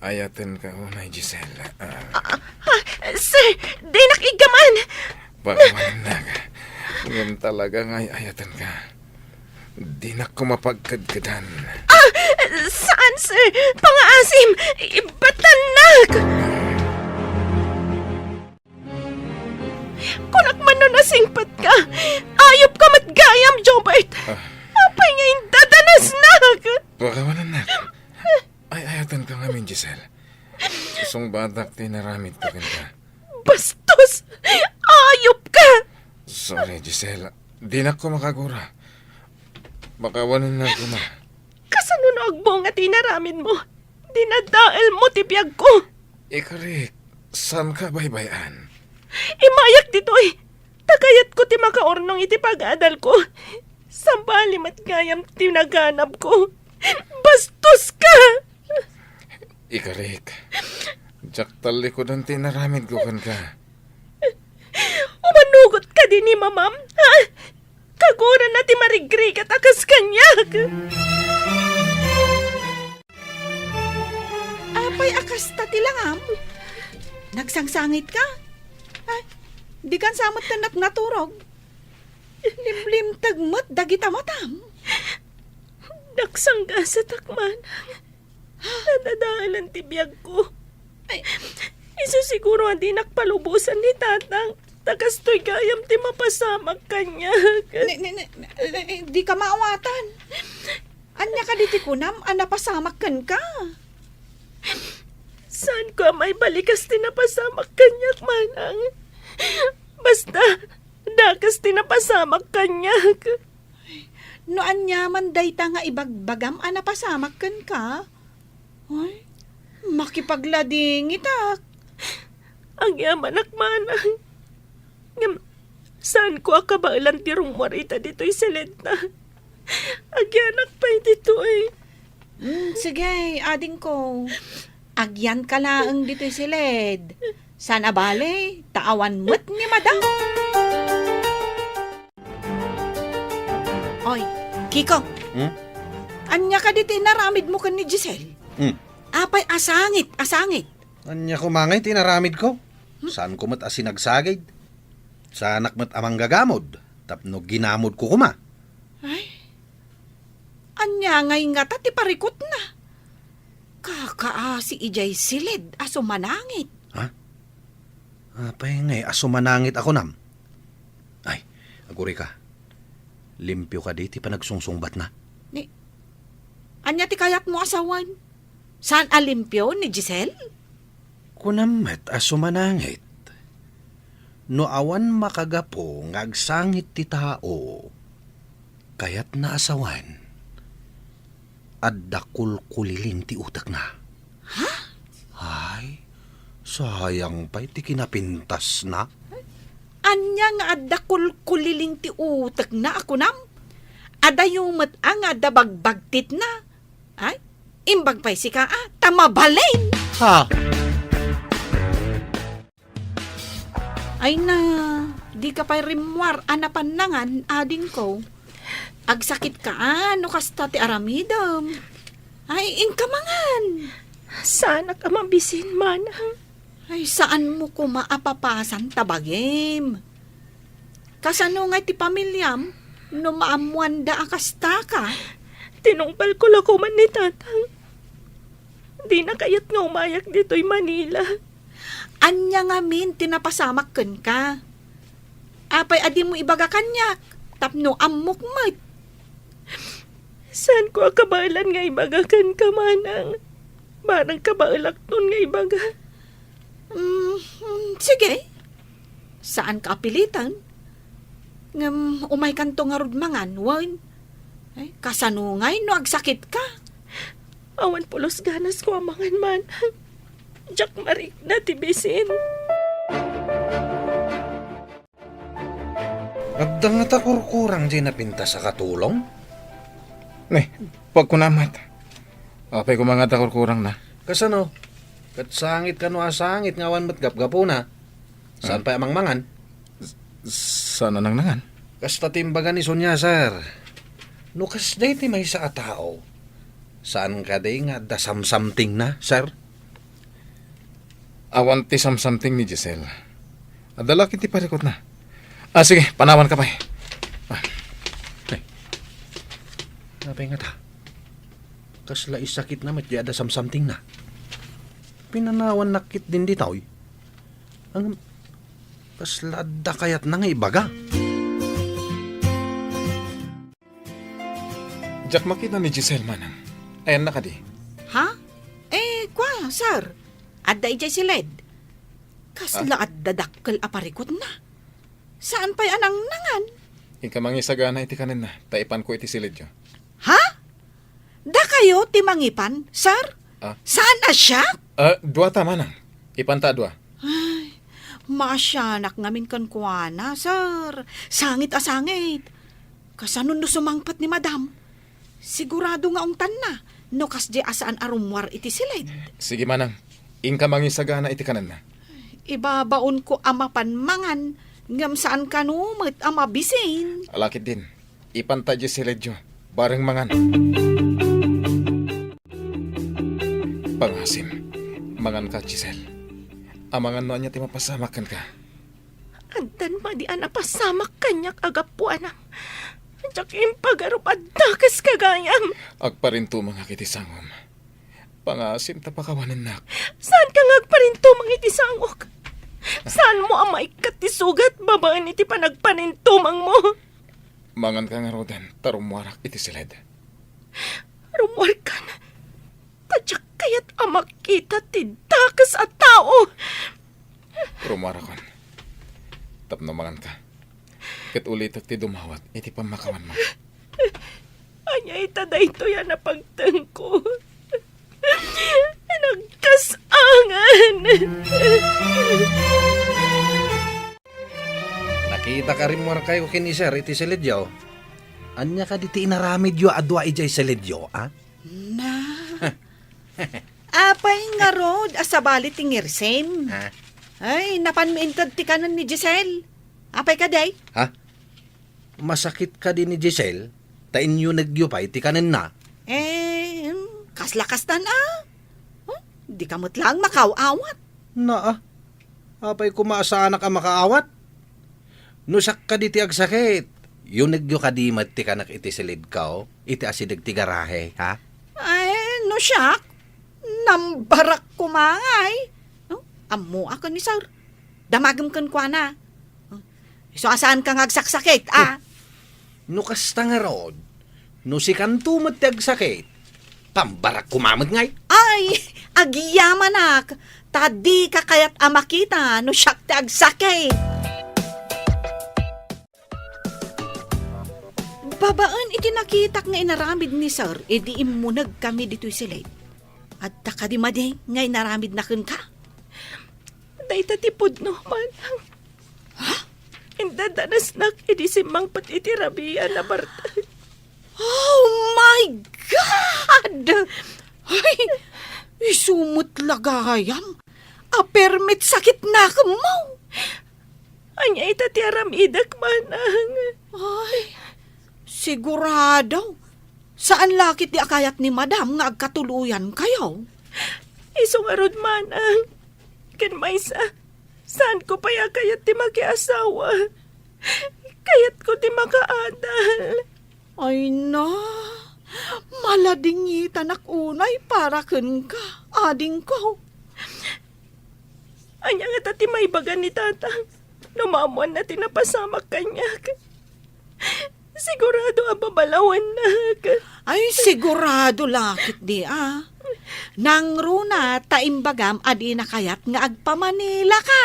Ayatin ka unay, Giselle. Sir, di nakigaman. Pakawanin na ka. Ngayon talaga ayatin ka. Di na ko mapagkadkadan. Saan, sir? Pangaasim! Ibatanak! Kunak man no nasingpat ka. Ayop ka matgayam, Jobert. Apay nga yung dadanasnak. Pakawanin na ka. Ayatin ka ngamin, Giselle. Isang batak tinaramit ko ka. Bastos! Ayop ka! Sorry, Giselle. Di na ko makagura. Pakawanin na ko na. Kasanunog mo nga tinaramin mo. Dinadael mo tipyag ko. Ikarik, saan ka baybayan? Imayak dito'y. Tagayat ko ti makaornong iti pag-adal ko. Sambali matgayam tinaganap ko. Bastos ka! Ikarik, jaktal likod ang tinaramid ko kan ka. Umanugot ka din ni mamam, ha? Kagura na ti marigri kat akas kanyak. Apay akas tatilangam. Nagsangsangit ka? Ay, di kan samot ka naturog. Limlim tagmat dagita matam. Naksangga sa takman. Nadadaalan ti biyag ko. Ay, Isu siguro hindi nakpalubusan ni tatang. Takastoy gayam ti mapasamag kanyak. di ka maawatan. Anya ka diti kunam, anapasamak kan ka. Saan ko may balikas tinapasamak kanyak, manang? Basta, dakas tinapasamak kanyak. Noan yaman dayta nga ibagbagam pasamak kan ka. Ay, makipaglading itak. Ang yaman manang. Ngam, saan ko akabailan ti rumwarita dito'y silid na? Agyanak pa'y dito eh. Sige, ading ko. Agyan ka laang dito'y silid. Sana bale, taawan mo't ni madam. Oy, Kiko. Anya ka dito naramid mo kan ni Giselle? Apay asangit. Anya ko mangay, tinaramid ko. Saan ko mat asinagsagid? Sa anak mat amang gagamod. Tapno ginamod ko kuma. Ay, anya ngay nga ti parikot na. Si ijay silid, aso manangit. Apay ngay, aso manangit ako nam. Ay, aguri ka. Limpyo ka di, ti pa nagsungsungbat na. Anya ti kayat mo asawan? Saan alimpyo ni Giselle? Kunamet aso manangit. No awan makagapo ngagsangit ti tao, kayat na asawan, adda kulkulilin ti utak na. Ha? Ay, sayang pa'y ti kinapintas na. Anya nga adda kulkuliling ti utak na ako nam? Ada yung ang adda bagbagtit na. Ay, imbag pa'y si ka tamabalin. Ha? Ay na, di ka pa'y rimwar anapanangan ading ko. Agsakit ka no kasta ti aramidam. Ay, inkamangan. Sana ka mabisin, manang. Ay, saan mo ko maapapasan tabagim? Kasano nga ti pamilyam, no maamuan da akasta ka? Tinungpal ko lang ko man ni tatang. Di na kayat nga umayak dito'y Manila. Anya nga min, tinapasamak ken ka. Apay adi mo ibaga kanyak, tapno amok mat. Saan ko akabailan nga ibagakan ka, manang? Barang kabailak nun nga ibaga. Sige. Saan ka apilitan? Ngam, umay kanto nga rudmangan, wan. Ay, kasanungay no agsakit ka. Awan pulos ganas ko amangan, manang. Jack marik na tibisin. Adda nga takurkurang di napinta sa katulong? Pag kunamat. Apay ko mga takurkurang na. Kasano? Kat sangit ka no asangit ngawan mat gapgapo na. Saan pa amang mangan? Sana nang nangan? Kasta timbagan ni Sonya, sir. No kas day ti may sa atao. Saan ka day nga da samsamting na, sir? Awan ti samsamting ni Giselle. Adala kiti parikot na. Sige, panawan ka pa. Napay nga ta. Kasla isakit na mat da samsamting na. Pinanawan nakit din di taoy. Ang kasla da kayat na nga ibaga. Jack, makita ni Giselle manang. Ayan na ka di. Ha? Kwa, sir. Adda ijay silid. Kasla adda dakkel aparikot na. Saan pa'y anang nangan? Ika mangisagana iti kanin na. Taipan ko iti silidyo. Ha? Da kayo timangipan, sir? Saan na siya? Dua ta manang. Ipanta dua. Ay, masyanak ngamin kan kuana, sir. Sangit asangit. Kasanon no sumangpat ni madam. Sigurado nga ungtan na. No kas di asaan arumwar iti silid. Sige manang. Inka mangisagana iti kanin na. Ibabaon ko amapan mangan. Ngam saan kanumit ama bisin. Alakit din. Ipanta di silidyo. Bareng mangan. Pangasim. Mangan ka, Giselle. Amangan no anya ti mapasamakan ka. Antan ma di ana pasamak kanyak agapuan ang. Jack impagarup at dakas kagayam. Agparinto mga kiti sangom. Pangasim tapakawanan nak. Saan ka ngagparinto mga itisangok? Saan mo amay katisugat babaan iti panagpanintumang mo? Mangan ka nga roden, tarumwarak iti silid. Rumwar ka na. Tadyak kayat amak kita ti kas at tao. Rumara kon. Tapno mangan ka. Ket ulit ti dumawat, iti pamakawan mo. Anya itaday to yan na pagtangko. Nagkasangan. Nakita ka rin mo kayo kini sir, iti silidyo. Anya ka diti inaramid yo adwa ijay silidyo, ha? Na. Apay nga rod, asabali tingirsem. Ha? Ay, napanmiintad ti kanan ni Giselle. Apay ka, day? Ha? Masakit ka din ni Giselle? Ta inyo nagyupay, ti kanin na. Kaslakas na na. Di kamot lang makaawat. Na apay kumaasana ka makaawat. Nusak ka di ti agsakit. Yung nagyo ka di mat ti kanak iti silid ka, oh. Iti asidag ti garahe, ha? Ay, no siyak. Nambarak kumangay. Amo ako ni Sir. Damagam kan kwa na. So, asaan ka ngagsaksakit, No kasta nga rod. No si kanto mat ti agsakit. Pambarak kumamag ngay. Ay, agiyamanak. Tadi ka kaya't amakita. No siyak ti agsakit. Babaan iti nakitak nga inaramid ni Sir, edi imunag kami dito'y silid. At takadimadi nga inaramid na kun ka. Day tatipod no man. Ha? Indadanas nak edi simang pat iti rabia na bartay. Oh my God! Ay, isumot lagayam. Permit sakit na mo. Anya itatiaram idak manang. Ay, sigurado. Saan lakit di akayat ni Madam nga agkatuluyan kayo? Isungarod manang. Kan maysa, saan ko paya kayat ti makiasawa? Kayat ko ti makaadal. Ay na, maladingitan ak unay para ken ka, ading ko. Anya nga tati may bagan ni tatang. Numamuan na tinapasamak kanya. Sigurado ang babalawan na. Ay, sigurado lakit di Nang runa, taimbagam, adi na kayat nga agpamanila ka.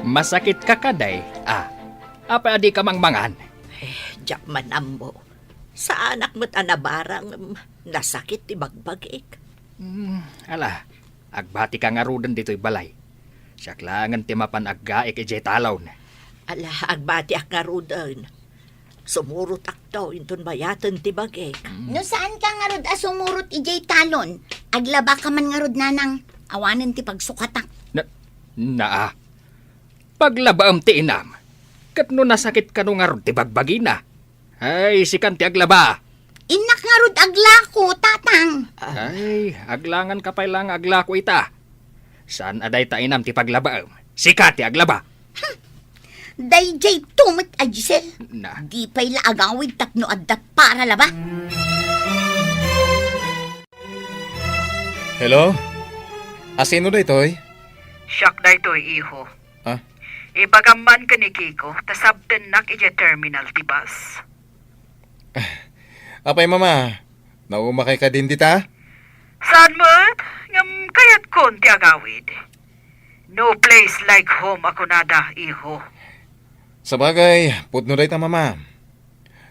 Masakit ka kaday, Apa adi ka mangmangan? Diyak man ambo. Sa anak mo't anabarang nasakit ti bagbagik. Ala, agbati ka nga rudan dito'y balay. Siyaklangan ti mapan aggaik ijay talaw na. Ala, agbati ak nga rudan. Sumurot ak daw inton bayatan ti bagik. No saan ka nga rod asumurot ijay talon? Aglaba ka man nga rod nanang awanan ti pagsukatak. Paglabaam ti inam. Kat no nasakit ka no nga rod ti bagbagina. Ay, sikan ti aglaba. Inak nga rod aglako, tatang. Ay, aglangan ka pa lang aglako ita. Saan aday ta inam ti paglabaam? Sika ti aglaba. Dayjay tumit a Giselle. Na. Di pa'y laagawid tapno adda para laba. Hello? Asino da ito'y? Siyak na ito, iho. Ha? Ipagaman ka ni Kiko, tasabten nak ije terminal ti bus. Apay mama, naumakay ka din dita? Saan mo't? Ngam kayat kon ti agawid. No place like home ako nada, iho. Sabagay, putno day ta mama.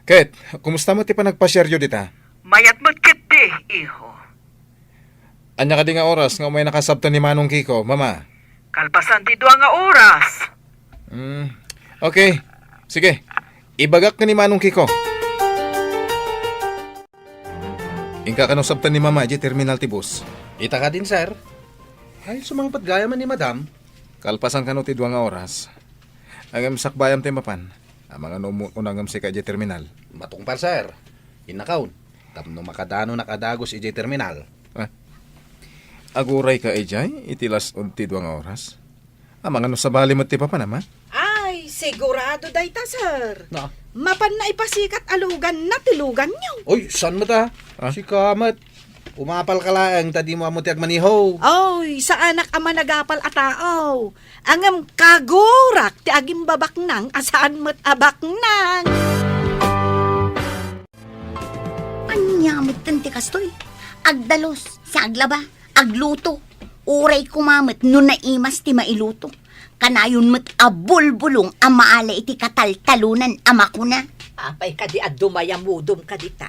Ket, kumusta mo ti pa nagpasyeryo dita? Mayat mo't kit di, iho. Anya ka di nga oras nga may nakasabtan ni Manong Kiko, mama? Kalpasan ti dua nga oras. Okay, sige. Ibagak ka ni Manong Kiko. Ingka ka no sabtan ni mama, di terminal ti bus. Ita ka din, sir. Ay, sumangpat gaya man ni madam. Kalpasan ka no ti dua nga oras. Agam sakbayam ti mapan. Ang mga unangam si ka di terminal. Matungpar, sir. Inakaw. Tapno makadano nakadagos ijay terminal. Aguray ka ejay, itilas unti dua nga oras. Ang mga no sabali mo ti papa naman. Ay, sigurado day ta, Sir. Na. Mapan na ipasikat alugan na tilugan niyo. Oy, saan mo ta? Si Kamat. Umapal ka lang, tadi mo amuti agmaniho. Oy, sa anak ama nagapal atao. Angam kagurak ti agim babak nang asaan mo't abak nang. Anyamot tanti kastoy. agdalos, sa aglaba, agluto. Uray kumamit no naimas ti mailuto. Kanayon met abulbulong ang maala iti kataltalunan ama ko na. Apay ka di at dumayamudom ka dita.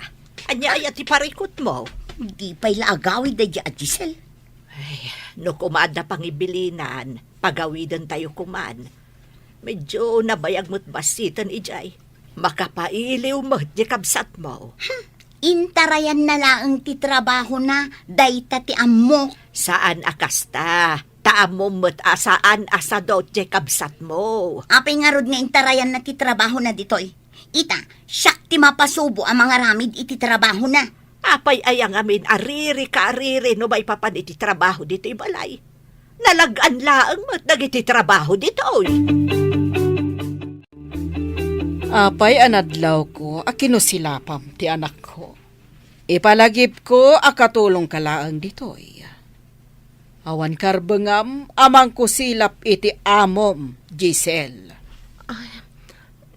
Anya ay ti parikot mo. Di pa'y laagawi da di Giselle. Ay, no kumad na pangibilinan, pagawidan tayo kuman. Medyo nabayag mo't basitan ijay. Makapailiw mo di kabsat mo. Intarayan na laang ti trabaho na, dayta ti ammo. Saan akasta? Taamo mo't asaan asa do di kabsat mo. Apay nga rod nga intarayan na ti trabaho na ditoy. Ita, siyak ti mapasubo ang mga ramid iti trabaho na. Apay ayang amin ariri ka ariri no ba ipapan iti trabaho dito ibalay. Nalagaan laang mo't nagiti trabaho dito. Apay anadlaw ko, akinusilapam ti anak ko. Ipalagip ko akatulong kalaang ditoy. Awan karbengam, amang kusilap iti amom, Giselle.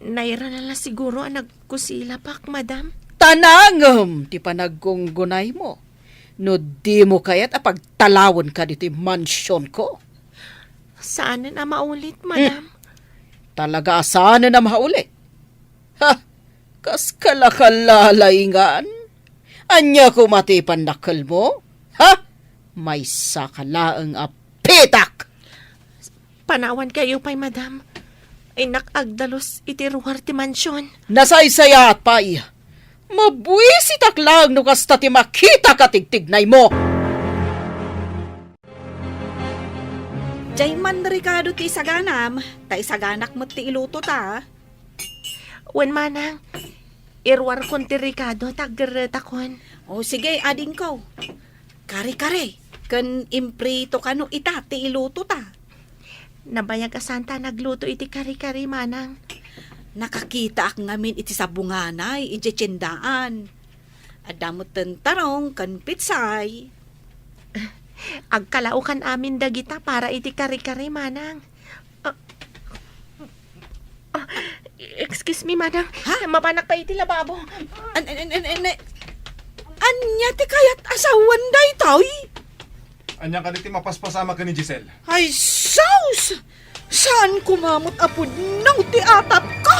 Naira na lang siguro ang nagkusilapak, madam. Tanangam, ti panagkunggunay mo. No di mo kaya't apagtalawon ka dito mansyon ko. Saan na maulit, madam? Talaga asana na maulit. Ha, kas kalakalalayingan. Anya ko matipan nakal mo? Ha? May sakalaang apitak. Panawan kayo pa'y, madam. Ay nakagdalos iti ruwar ti mansyon. Nasaysayat pa'y. Mabuisitak lang no kasta ti makita katigtignay mo. Jayman Ricardo ti saganam, tay saganak mo ti iluto ta. Wen manang, irwar kon ti Ricardo taggereta kon. O sige, ading ko. Kare-kare, kan imprito ka no ita ti iluto ta. Nabayag asanta nagluto iti kari-kari manang. Nakakita ak ngamin iti sabunganay, iti tsindaan. Adamot tarong kan pitsay. Agkalaukan amin dagita para iti kari-kari manang. Excuse me, madam. Ha? Mapanak pa iti lababo. Anya ti kayat asawan day toy? Anya ka diti mapaspasama ka ni Giselle. Ay, saus! Saan kumamot apod ng ti atap ko?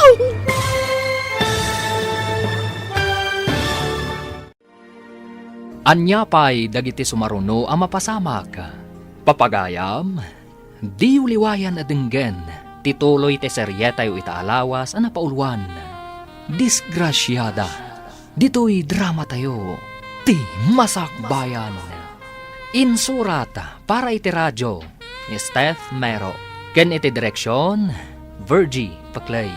Anya pa'y dagiti sumaruno ang mapasamak. Papagayam, di uliwayan adenggen, tituloy te seryetayo itaalawas ang napauluan. Disgrasyada, dito'y drama tayo, ti masakbayan. Insurat para iti radyo, ni Steph Mero. Ken iti direksyon, Virgie Paclay.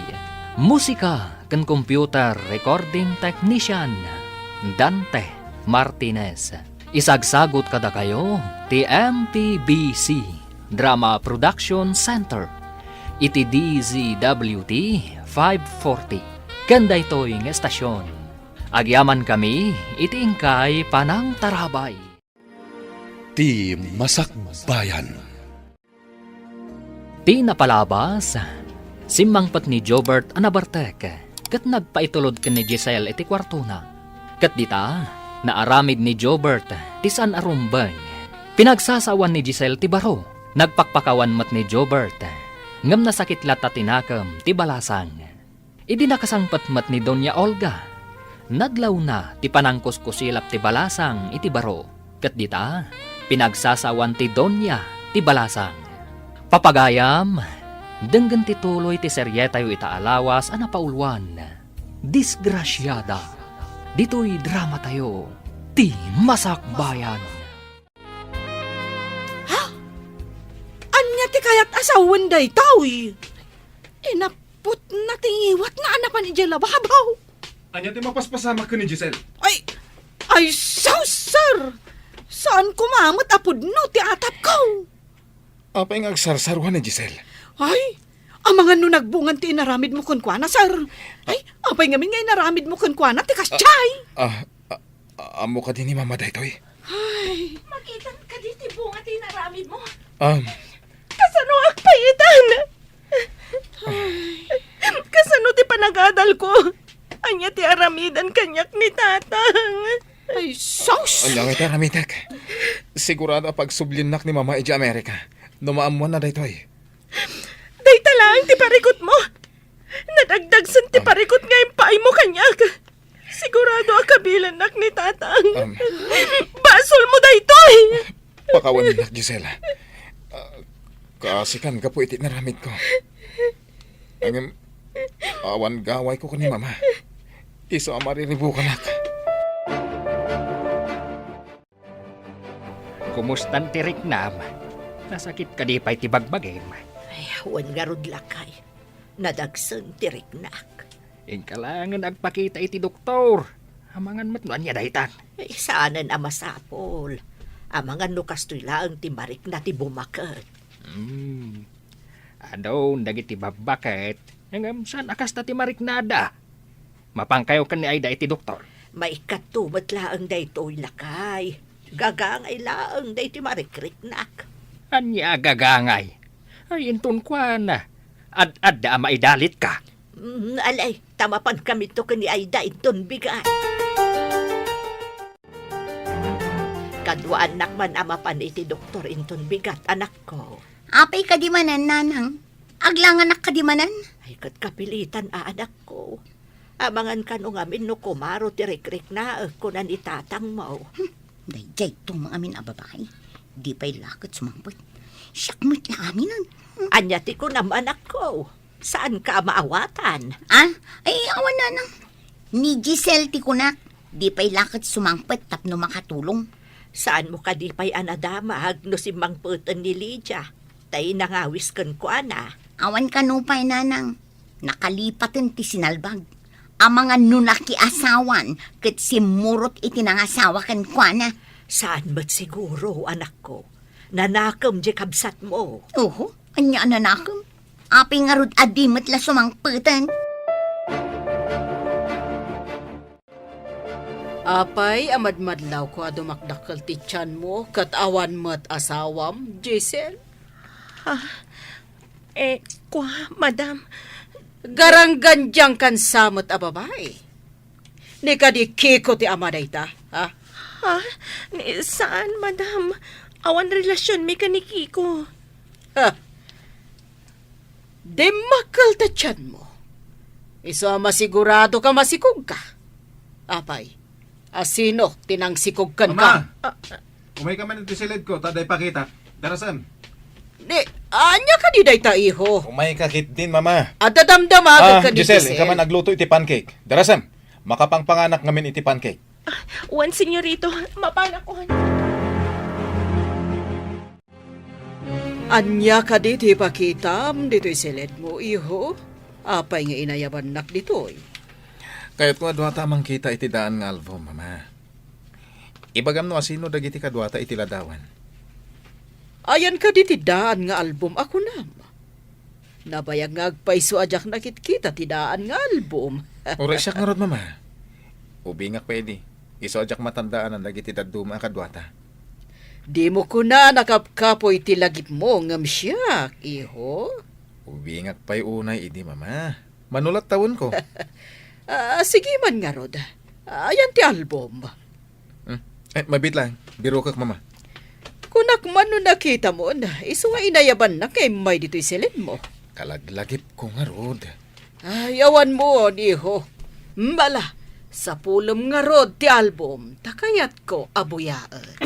Musika ken computer recording technician, Dante Martinez. Isagsagot kada kayo ti MPBC Drama Production Center iti DZWT 540 kanda ito'y ng estasyon. Agyaman kami iti ingkay panang tarabay. Ti Masakbayan. Ti napalabas, simmangpat ni Jobert anabartek kat nagpaitulod ken ni Giselle iti kwartuna. Kat dita, naaramid ni Jobert ti san arumbang. Pinagsasawan ni Giselle ti baro. Nagpakpakawan mat ni Jobert. Ngam nasakit lata tinakam ti balasang. Idi nakasangpat mat ni Doña Olga. Nadlaw na ti panangkuskusilap ti balasang iti baro. Kat dita, pinagsasawan ti Doña ti balasang. Papagayam, denggan ti tuloy ti seryetayo itaalawas ana paulwan. Disgrasyada. Dito'y drama tayo, ti masakbayan. Anya ti kayat asawan day toy? Inapot na tingiwat na anapan ni Jalababaw. Anya ti mapaspasama ka ni Giselle. Ay, saus, sir! Saan kumamot apod no ti atap ko? Apay nga agsarsarwan ni Giselle. Ay, ang mga no nagbungan ti inaramid mo kun kwa na, sir. Ay, apay nga nga inaramid mo kun kwa na, ti kasyay. Amo ka din ni Mama Daytoy. Ay, Makitan ka diti bunga ti naramid mo. Kasano agpayitan? Kasano ti panagadal ko? Anya ti aramidan kanyak ni tatang. Ay, sus! Anya nga taramitek. Sigurado pag sublinak ni Mama iti Amerika. Numaamuan na daytoy. Dayta lang, ti parikot mo. Nadagdag san ti parikot nga yung paay mo kanyag. Sigurado ang kabilan nak ni tatang. Basol mo daytoy. Pakawan ni Gisela. Kaasikan ka po iti naramid ko. Ang awan gaway ko ni Mama. Iso amariribu ka nak. Kumustan ti Riknam? Nasakit ka di pa'y tibagbagim. Ay, wan garod lakay. Nadagsan tiriknak. Ingkalangan agpakita iti doktor. Amangan matnuan niya dahitan. Ay, saanan amasapol. Amangan no kastoy laang timarik na ti bumakat. Adaw, dagiti babakit. Ngam saan akas na ti mariknada? Mapangkayo ka ni Aida iti doktor. May katumat laang daytoy lakay. Gagangay laang day ti marikriknak. Anya gagangay. Ay, intun kwa na. Ad da maidalit ka. Alay, tamapan kami to kani Aida iton bigay. Kadwaan nakman amapan iti doktor inton bigat anak ko. Apay kadimanan, nanang. Aglangan na kadimanan. Ay kat kapilitan anak ko. Amangan kano ngamin no kumaro ti rikrik na kunan itatang mo. Dayjay itong mga amin ababay. Di pa'y lakot sumampot. Syakmut lang amin nun. Anya ti ko naman anak ko. Saan ka maawatan? Ah, ay awan na nang. Ni Giselle ti kunak. Di pa'y lakot sumangpet tapno makatulong. Saan mo ka di pa'y anadamag no si Mang Putan ni Lydia? Tay nangawis kan ko ana. Awan ka no pa'y nanang. Nakalipatin ti sinalbag. Ang mga nunaki asawan kat si murot itinangasawa kan kwa na. Saan ba't siguro anak ko? Nanakam di kabsat mo. Oho, anya nanakam. Api nga rod adimat la sumangpetan. Apay, amadmadlaw ko adumakdakal ti tiyan mo, kat awan mo't asawam, Giselle. Kwa, madam. Garanggandyang kan samot a babae. Ni ka di kiko ti ama dayta, ha? Ha? Saan, madam? Awan relasyon mi kaniki ko. Ha? Di makal ta tiyan mo. Iso masigurado ka masikog ka. Apay, asino tinangsikog kan ka? Umay ka man iti silid ko, taday pakita. Darasan. Di, anya ka di dayta iho. Umay ka kit din, Mama. Adadamdamagad ka di Giselle, ikaw man nagluto iti pancake. Darasan. Makapangpanganak ngamin iti pancake. Wan, senyorito, mapanakon. Anya ka di ti pakitam dito'y silid mo, iho. Apay nga inayaban nak dito'y. Kayat ko adwata mang kita iti daan nga album, Mama. Ibagam no asino dagiti kadwata iti ladawan. Ayan ka di ti daan nga album ako nam. Nabayag nga agpaiso ajak nakit-kita ti daan nga album. Ura siya nga rod, Mama. Ubingak pwede. Iso ajak matandaan ang dagiti daduma kadwata. Di mo ko na nakapkapoy ti lagip mo ngam siyak, iho. Ubingak pa'y unay, idi, Mama. Manulat tawon ko. Sige man nga rod. Ayan ti album. Mabit lang. Biro kak, Mama. Kunak man no nakita mo na, iso nga inayaban na kay may dito'y silid mo. Kalaglagip ko nga rod. Ayawan mo, iho. Mbala, sa pulom nga rod ti album, takayat ko abuyaan.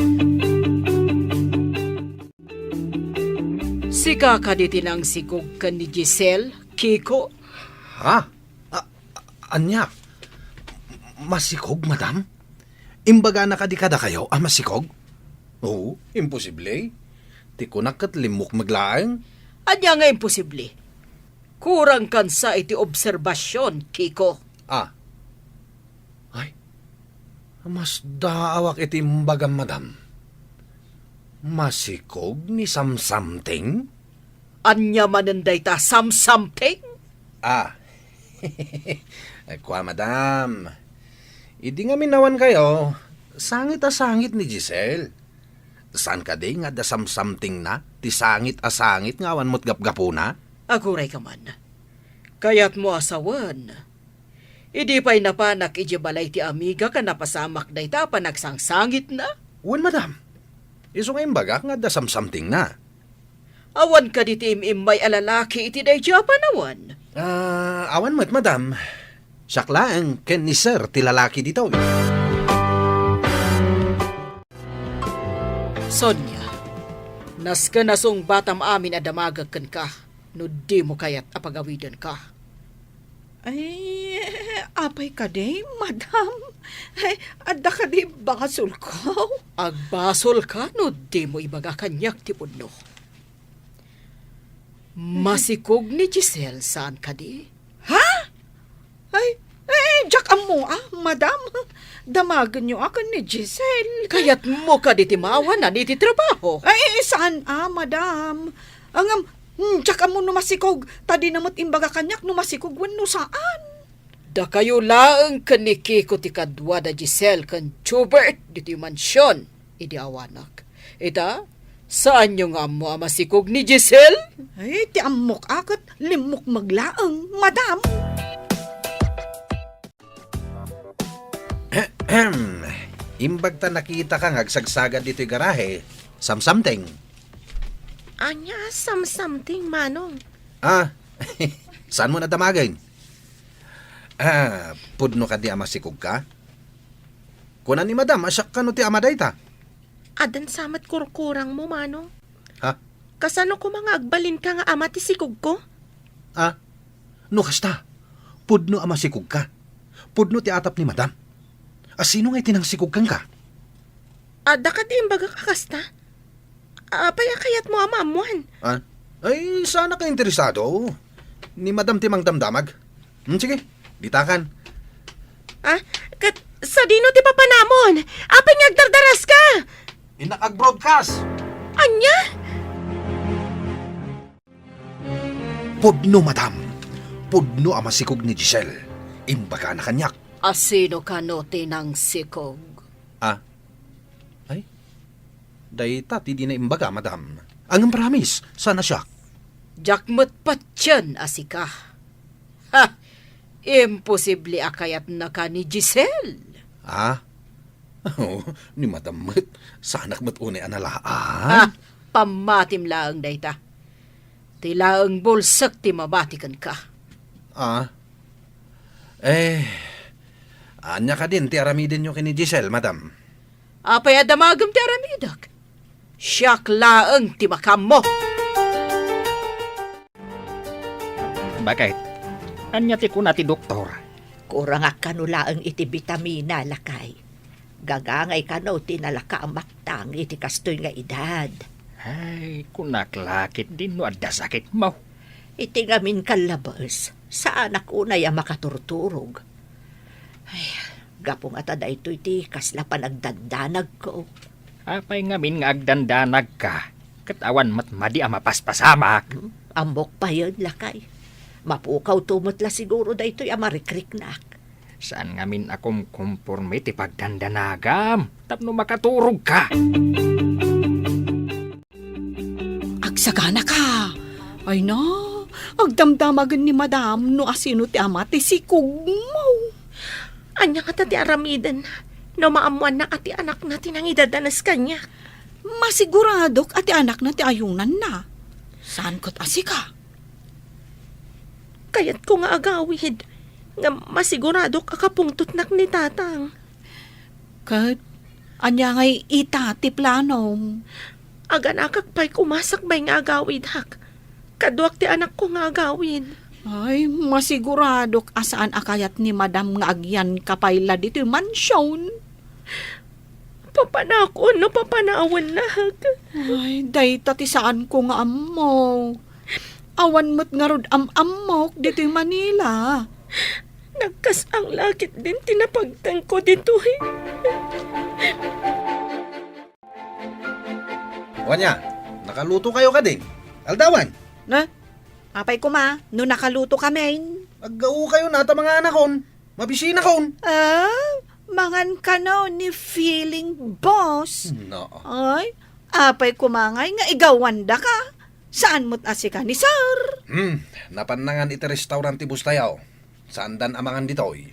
Sika ka di tinang sigog ka ni Giselle, Kiko. Ha? Anya? Masikog, madam? Imbaga na kadikada kayo, masikog? Oo, imposible. Di ko nakatlimok maglaang. Anya nga imposible. Kurang kan sa iti obserbasyon, Kiko. Ay, mas daawak iti imbaga, madam. Masikog ni something? Anya mananday ta something? Ay, kwa, madam. Idi nga minawan kayo, sangit ni Giselle. Saan ka di nga da something na? Ti sangit nga awan mo't gapgapo na? Aguray ka man. Kaya't mo asawan. Idi pa'y napanak iji balay ti amiga ka napasamak day ta pa nagsangsangit na. Wan, madam. Iso nga imbaga nga da something na. Awan ka di ti imimbay alalaki iti day Japan awan. Awan mo't, madam. Sakla ang ken ni sir ti lalaki dito. Sonya, nas ka nasong batam amin adamagag kan ka, no di mo kayat apagawidan ka. Ay, apay ka di, madam. Ay, adda ka di basol ko. Agbasol ka, no di mo ibaga kanyak ti pudno. Masikog ni Giselle saan ka di? Ay, Jack mo madam. Damagan niyo ako ni Giselle. Kayat mo ka di timawa na di ti trabaho. Ay, saan madam? Jack mo numasikog. Tadi namot imbaga kanyak numasikog wano saan? Da kayo laang kanikiko ti kadwa da Giselle kan Chubert di ti mansyon. Idi awanak. Ita, saan yung amo masikog ni Giselle? Ay, ti amok akot limok maglaang, madam. Imbag ta nakita ka ngagsagsagad dito'y garahe. Something. Anya, something, manong. Saan mo na damagin? Pudno ka di amasikog ka? Kunan ni madam, asyak ka no ti amaday ta. Adan samat kurkurang mo, manong. Ha? Kasano ko mga agbalin ka nga ama ti sikog ko? No kasta, pudno amasikog ka. Pudno ti atap ni madam. Sino nga itinangsikog kang ka? Ada ka di imbaga kakasta? Payakayat mo amamuan. Ay, sana ka interesado. Ni madam timang damdamag. Sige, ditakan. Kat sa dino ti papanamon? Apay ngagdardaras ka? Inakag-broadcast. Anya? Pudno, madam. Pudno amasikog ni Giselle. Imbaga na kanyak. Asino ka no tinang sikog? Ay, dayta ti di na imbaga, madam. Ang promise, sana siya. Jakmat patyan asika. Ha! Imposible akayat na ka ni Giselle. Ni madam mat, sanak mat unay Ha! analaan. Pamatim laang dayta. Tilaang bulsak ti mabatikan ka. Anya ka din, ti aramidin nyo kini Giselle, madam. Apay adamagam ti aramidak. Siyak laang ti makam mo. Bakit? Anya ti kuna ti doktor. Kurang kanulaang iti bitamina lakay. Gagangay kano tinalaka ang maktang iti kastoy nga edad. Ay, kunaklakit din no adda sakit mo. Iti ngamin kalabas, sa anak unay ang makaturturog. Ay, gapong atada ito iti kasla panagdandanag ko. Apay ngamin nga agdandanag ka. Katawan mat madi ang mapaspasamak. Ambok pa yun, lakay. Mapukaw tumutla siguro da ito'y amarikrik-nak. Saan ngamin akom kumporme ti pagdandanagam? Tapno makaturog ka. Agsagana ka. Ay na, agdamdamagan ni madam no asino ti ama ti sikog mo. Anya ka ti aramidan. No maamuan na ati anak natin ang idadanas kanya. Masiguradok ati anak na ti ayunan na. Saan ko't asika? Kayat ko nga agawid. Nga masigurado kakapungtot nak ni tatang. Kat, anya ngay ita ti planom. Aga nakakpay kumasakbay nga agawid hak. Kaduak ti anak ko nga agawid. Ay, masiguradok asaan akayat ni madam nga agyan kapayla dito yung mansyon. Papanakon no papanawan na hak. Ay, dayta ti saan ko nga amok. Awan mo't nga rod amok dito yung Manila. Nagkas ang lakit din tinapagtang ko dito eh. Wanya, nakaluto kayo ka din. Aldawan, Na? Apay ko ma, no nakaluto kami. naggao kayo na ta mga anakon. Mabisina kon. Mangan ka no ni feeling boss. No. Ay, apay kumangay nga igawanda ka. Saan mo't asika ni sir? Napanangan iti restaurant ti Bustayaw. Saan dan amangan ditoy.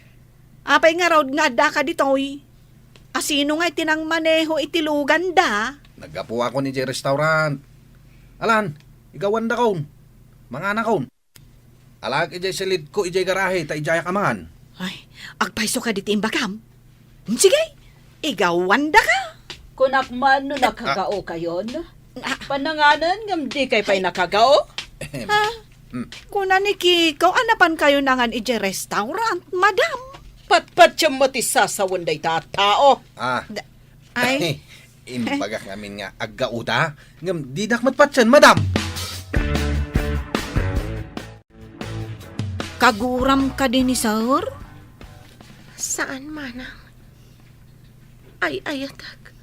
Apay nga raw nga da ka ditoy. Asino nga itinang maneho itilugan da? Nagapo ako ni Jay restaurant. Alan, igawan da kaon. Mga anak kaon. Alag ijay silid ko ijay garahe ta ijay kamangan. Ay, agpaiso ka diti imbagam. Sige, igawan da ka. Kunak man no nakagao kayon. Pananganan ngam di kay pa'y nakagao. Ha? Kuna ni Kiko, anapan kayo nangan ije restaurant, madam. Patpat siya matisasawan day tao. Ay, Imbagak namin nga agauta. Ngam di dakmat patyan, madam. kaguram ka din ni sir? Saan manang? Ay ayatak.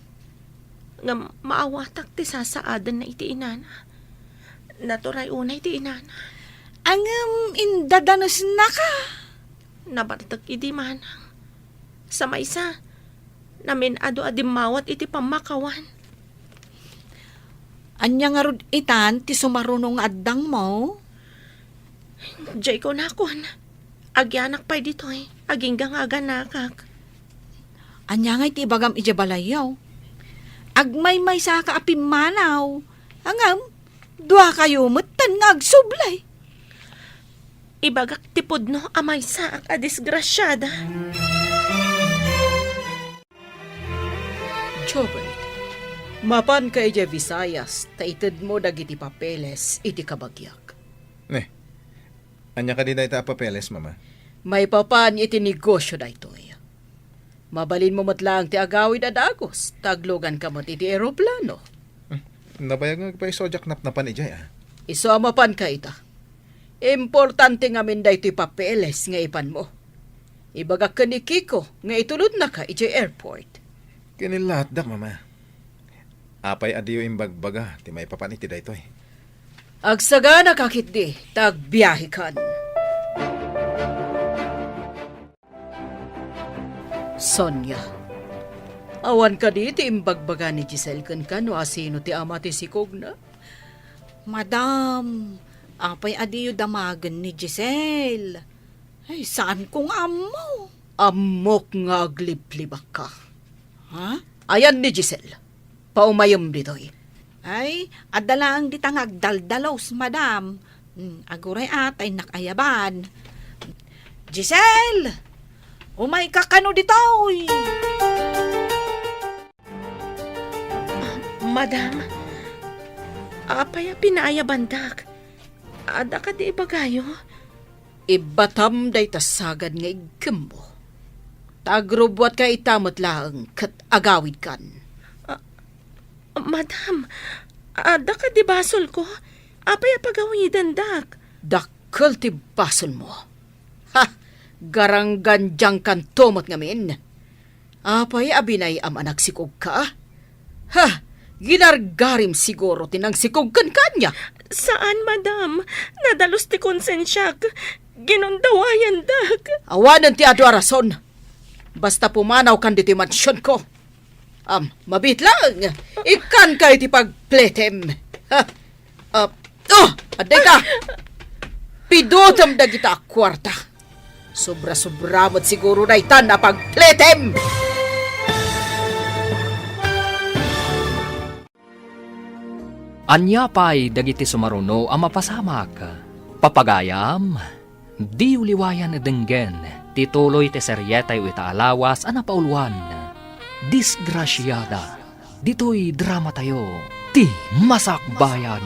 Nga maawatak ti sasaadan na iti inana. Naturay unay ti inana. Ang indadanos na ka. Nabartag iti manang. Sa maysa, namin ado adimawat iti pamakawan. Anya nga rod itan ti sumarunong addang mo? Diyay ko nakon. Agyanak pa'y dito'y. Aginggang aganakak. Anya nga iti bagam ije balayaw. Agmay-may sa kaapimanaw. Angam, dua kayo matan nga agsublay. Ibagak tipod no amay sa ak adisgrasyada. Jobert, mapan ka ije Visayas, taitid mo dagiti papeles, iti kabagyak. Anya ka di ita papeles, mama? May papan iti negosyo da ito'y. Mabalin mo matlang ti agawid adagos, taglogan ka mat iti aeroplano. Nabayag nga pa isojak napnapan ijay, Isama pan ka ita. Importante nga min da ito'y papeles nga ipan mo. Ibagak ka ni Kiko nga itulod na ka iti airport. Kinilat dak, mama. Apay adiyo imbagbaga, ti may papan iti daytoy. Agsagana kakit di, tagbiyahe kan. Sonia, awan ka di ti imbagbaga ni Giselle kan no asino ti ama ti sikog na? Madam, apay adiyo damagan ni Giselle. Ay, saan kong amo? Amok nga agliblibak ka. Ha? Ayan ni Giselle, paumayom dito'y. Ay, adalaang ditangag daldalos, madam. Aguray atay nakayaban. Giselle! Umay ka kano ditoy! Madam, apay pinaayabandak. Ada ka di ibagayo? Ibatam day tasagad nga igkim mo. Tagrubwat ka itamot lang kat agawid kan. Madam, ada ka di basol ko? Apay pagawidan dak. Dakkel ti basol mo. Ha! Garangganjang kan tomot ngamin. Apay abinay am anak sikog ka? Ha! Ginargarim siguro tinang sikog kan kanya. Saan, madam? Nadalos ti konsensyak. Ginundawayan dak. Awanan ti adu arason. Basta pumanaw kan diti mansyon ko. Mabit lang. Ikan ka iti pagpletem. Ha? Aday ka. Pidotam da kita kwarta. Sobra-sobra mo't siguro na itan na pagpletem. Anya pa'y dagiti sumaruno ang mapasamak. Papagayam, di uliwayan denggen, tituloy te seryetay itaalawas ana pauluan. Disgrasyada, dito'y drama tayo, ti masakbayan.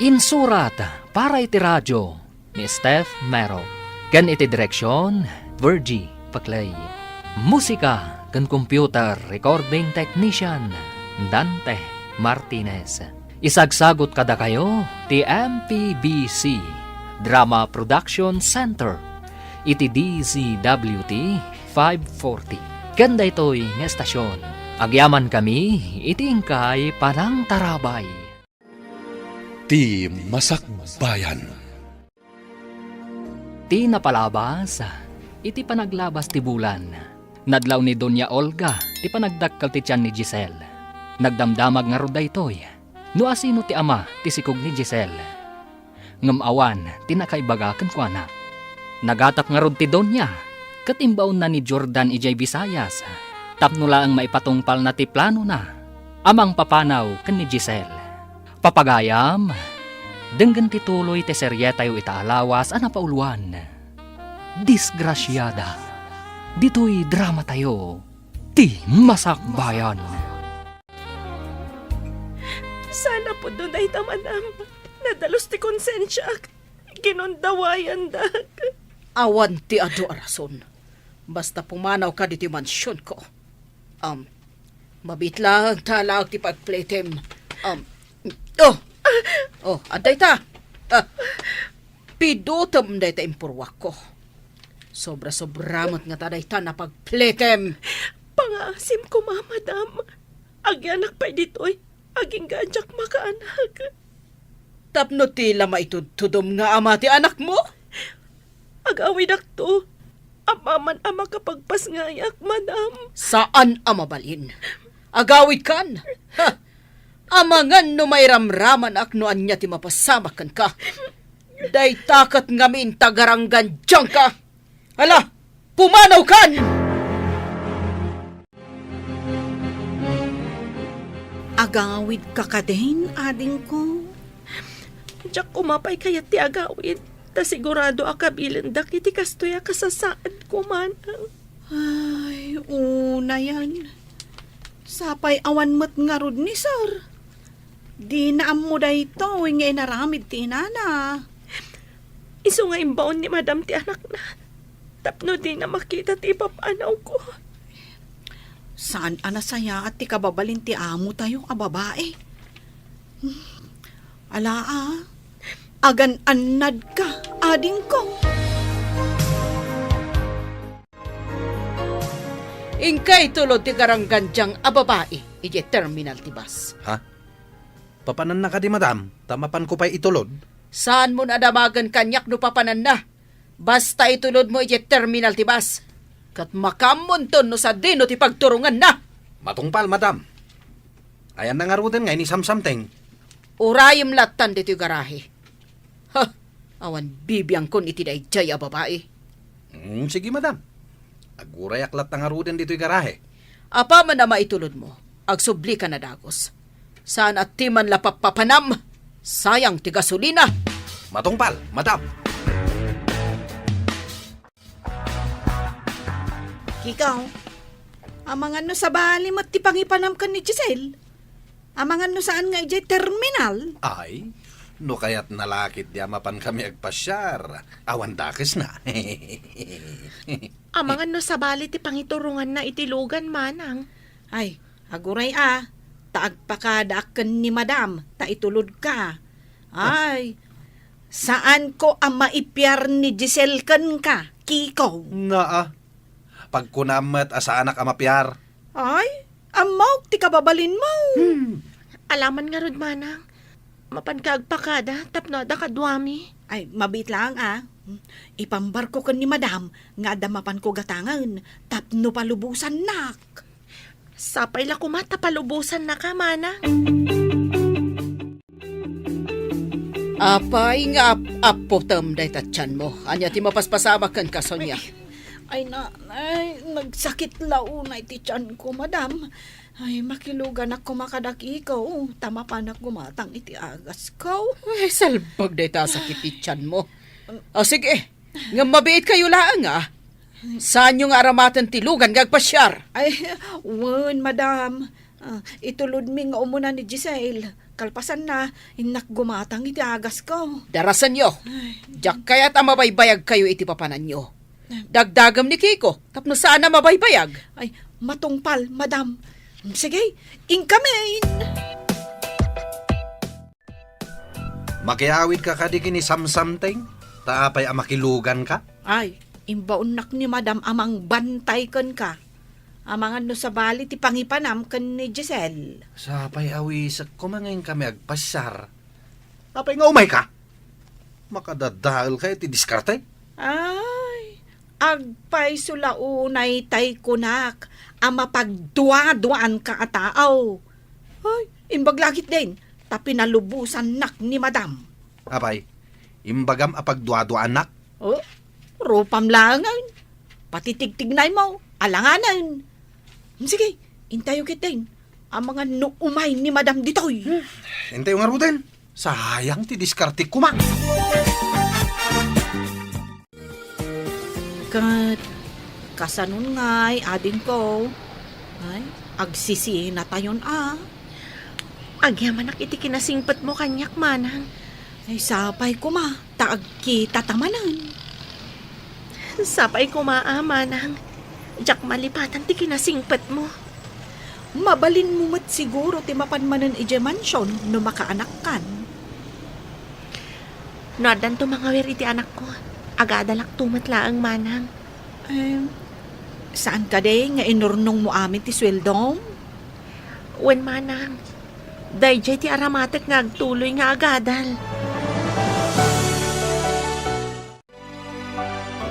Insurat para iti radyo ni Steph Mero. Kan iti direksyon, Virgie Paclay. Musika kan computer recording technician, Dante Martinez. Isagsagot kada kayo, ti MPBC Drama Production Center, iti DZWT 540. Ganda ito'y nga estasyon. Agyaman kami, iti ingkay parang tarabay. Ti Masakbayan. Ti napalabas, iti panaglabas ti bulan. Nadlaw ni Doña Olga, ti panagdakkal ti tiyan ni Giselle. Nagdamdamag nga roda ito'y. No asino ti ama, ti sikog ni Giselle. Ngamawan, ti nakaibaga kan kuana. Nagatap nga rod ti Doña, Katimbaon na ni Jordan ijay Visayas. Tapno laang maipatungpal na ti plano na. Amang papanaw ken ni Giselle. Papagayam, denggan tituloy ti serye tayo itaalawas ana pauluan. Disgrasyada. Dito'y drama tayo. Ti Masakbayan. Sana po doon ay tamanam. Nadalos ti konsensya. Ginundawayan dak. Awan ti ado arason. Basta pumanaw ka dito mansyon ko. Mabitlang talag ti pagpletem. Aday ta. Pidutom day ta impurwak ko. Sobra-sobramat nga taday ta na pagpletem. Pangasim ko, madam. Agyanak pa dito'y. Aging ganjak makaanak. Tapno tila maitudtudom nga ama ti anak mo. Agawin to. Amaman ama kapagpas ngayak, madam. Saan ama balin? Agawid kan. Ha! Amangan no may ramraman ak no anya ti mapasamakan ka. Day takat ngamin tagaranggan dyan ka. Hala, pumanaw kan! Agawid ka ka din, ading ko. Diyak kumapay kaya ti agawin. Ta sigurado akabilindak iti kastoya kasasaan ko, manang. Ay, una yan. Sapay awan mo't nga rod ni sir. Di na amo da ito, nga inaramid ti nana. Iso nga imbaon ni madam ti anak na. Tapno di na makita ti papanaw ko. Saan anasaya at ti kababalin ti amo tayo a babae? Ala agan anad ka, ading ko. Ingkay tulod ti garanggan dyang ababae, ije terminal ti bus. Ha? Papanan na ka di, madam. Tamapan ko pa'y itulod. Saan mo nadamagan kanyak no papanan na? Basta itulod mo ije terminal ti bus. Kat makamunton no sa dino ti pagturungan na. Matungpal, madam. Ayan na nga ruten nga, ini samsamteng. Urayim latan dito yung garahe. Ha! Awan bibiyang kon iti dayjay a babae. Sige, madam. Aguray aklat na nga ruten dito'y garahe. Apa man na maitulod mo, agsubli ka na dagos. Saan at timan lapapapanam, sayang ti gasolina. Matungpal, madam. Ikaw, amangan no sa bali mo't ti pangipanam ka ni Giselle. Amangan no saan nga ijay terminal. Ay, no kaya't nalakit di amapan kami agpasyar. Awan dakes na. Amangan no sa bali ti pangiturungan na itilugan, manang. Ay, aguray taagpakadaaken ni madam, ta itulod ka. Ay, saan ko ang maipyar ni Giselle ken ka, Kiko? Naa. Pagkunamat asa anak amapyar. Ay, amaw, ti kababalin mo. Alaman nga rod, manang. Mapan ka agpakada, tapno da kadwami. Ay, mabit lang Ipambar ko ken ni madam, nga damapan ko gatangan, tapno palubusan nak. Sapay la kumata palubusan na ka, manang. Apay nga apotam day tatyan mo. Anya ti mapaspasama kan ka, Sonia. Ay, nagsakit launay ti tiyan ko, madam. Ay, makilugan ako makadaki ko. Tama pa na gumatang iti agas ko. Ay, salbag day ta sakit ityan mo. O sige, nga mabiit kayo laang Saan yung aramatan tilugan gagpasyar? Ay, wan, madam. Itulod mi nga umuna ni Giselle. Kalpasan na, inak gumatang iti agas ko. Darasan nyo. Diyak kaya't mabaybayag kayo iti papanan nyo. Dagdagam ni Kiko, tapno saan na mabaybayag? Ay, matungpal, madam. Sige, ingkamin. Makiawid ka kadigi ni samsamteng. Taapay amakilugan ka. Ay, imbaunak ni madam amang bantay ken ka. Amangan no sa bali ti pangipanam ken ni Giselle. Sapay awisak kumangayin kami agpasyar. Apay nga umay ka. Makadadahal kayo ti diskarte. Ay, agpay sulaunay tay kunak, ama pagduwa-duaan ka ataaw. Ay, imbaglagit din, tapi nalubusan nak ni madam. Apay, imbagam apagduado anak. Oh, rupam langan. patitigtignay mo, alanganan. Sige, intayo kitin. Ang mga umay ni Madam Ditoy. Hintay nga Ruden. Sayang ti diskarte ko ma. Kat, kasanon nga'y ading ko. Ay, agsisihin na tayon Agyaman iti kinasingpat mo kanyak, manang. Ay, sapay ko ma, taag kita tamanan. Sapay ko manang. Jak malipatan ti kinasingpat mo. Mabalin mo mat siguro ti mapanmanan ije mansyon no makaanak kan. Noadan to mga wer iti anak ko. Agadalak tumatlaang manang. Saan ka de nga inurnong mo amin ti sweldom? Wen manang. Dayjay ti aramatek nga agtuloy nga agadal.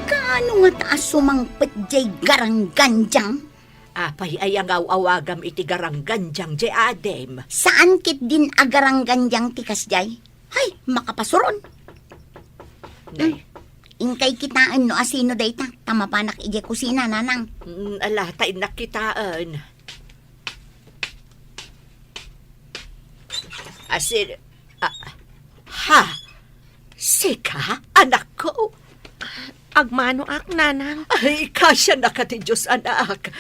Kaano nga taas sumangpet jay garangganjang? Apay ay ang awagam iti garangganjang je adem. Saan kit din agarangganjang tikas jay? Hay, makapasuron. Ingkay kitaan no asino dayta. Tamapanak ije kusina nanang. Alatay nakitaan. Asin, ha? Sika, anak ko? Agmano ak, nanang. Ay, kasya na ka ti Diyos, anak.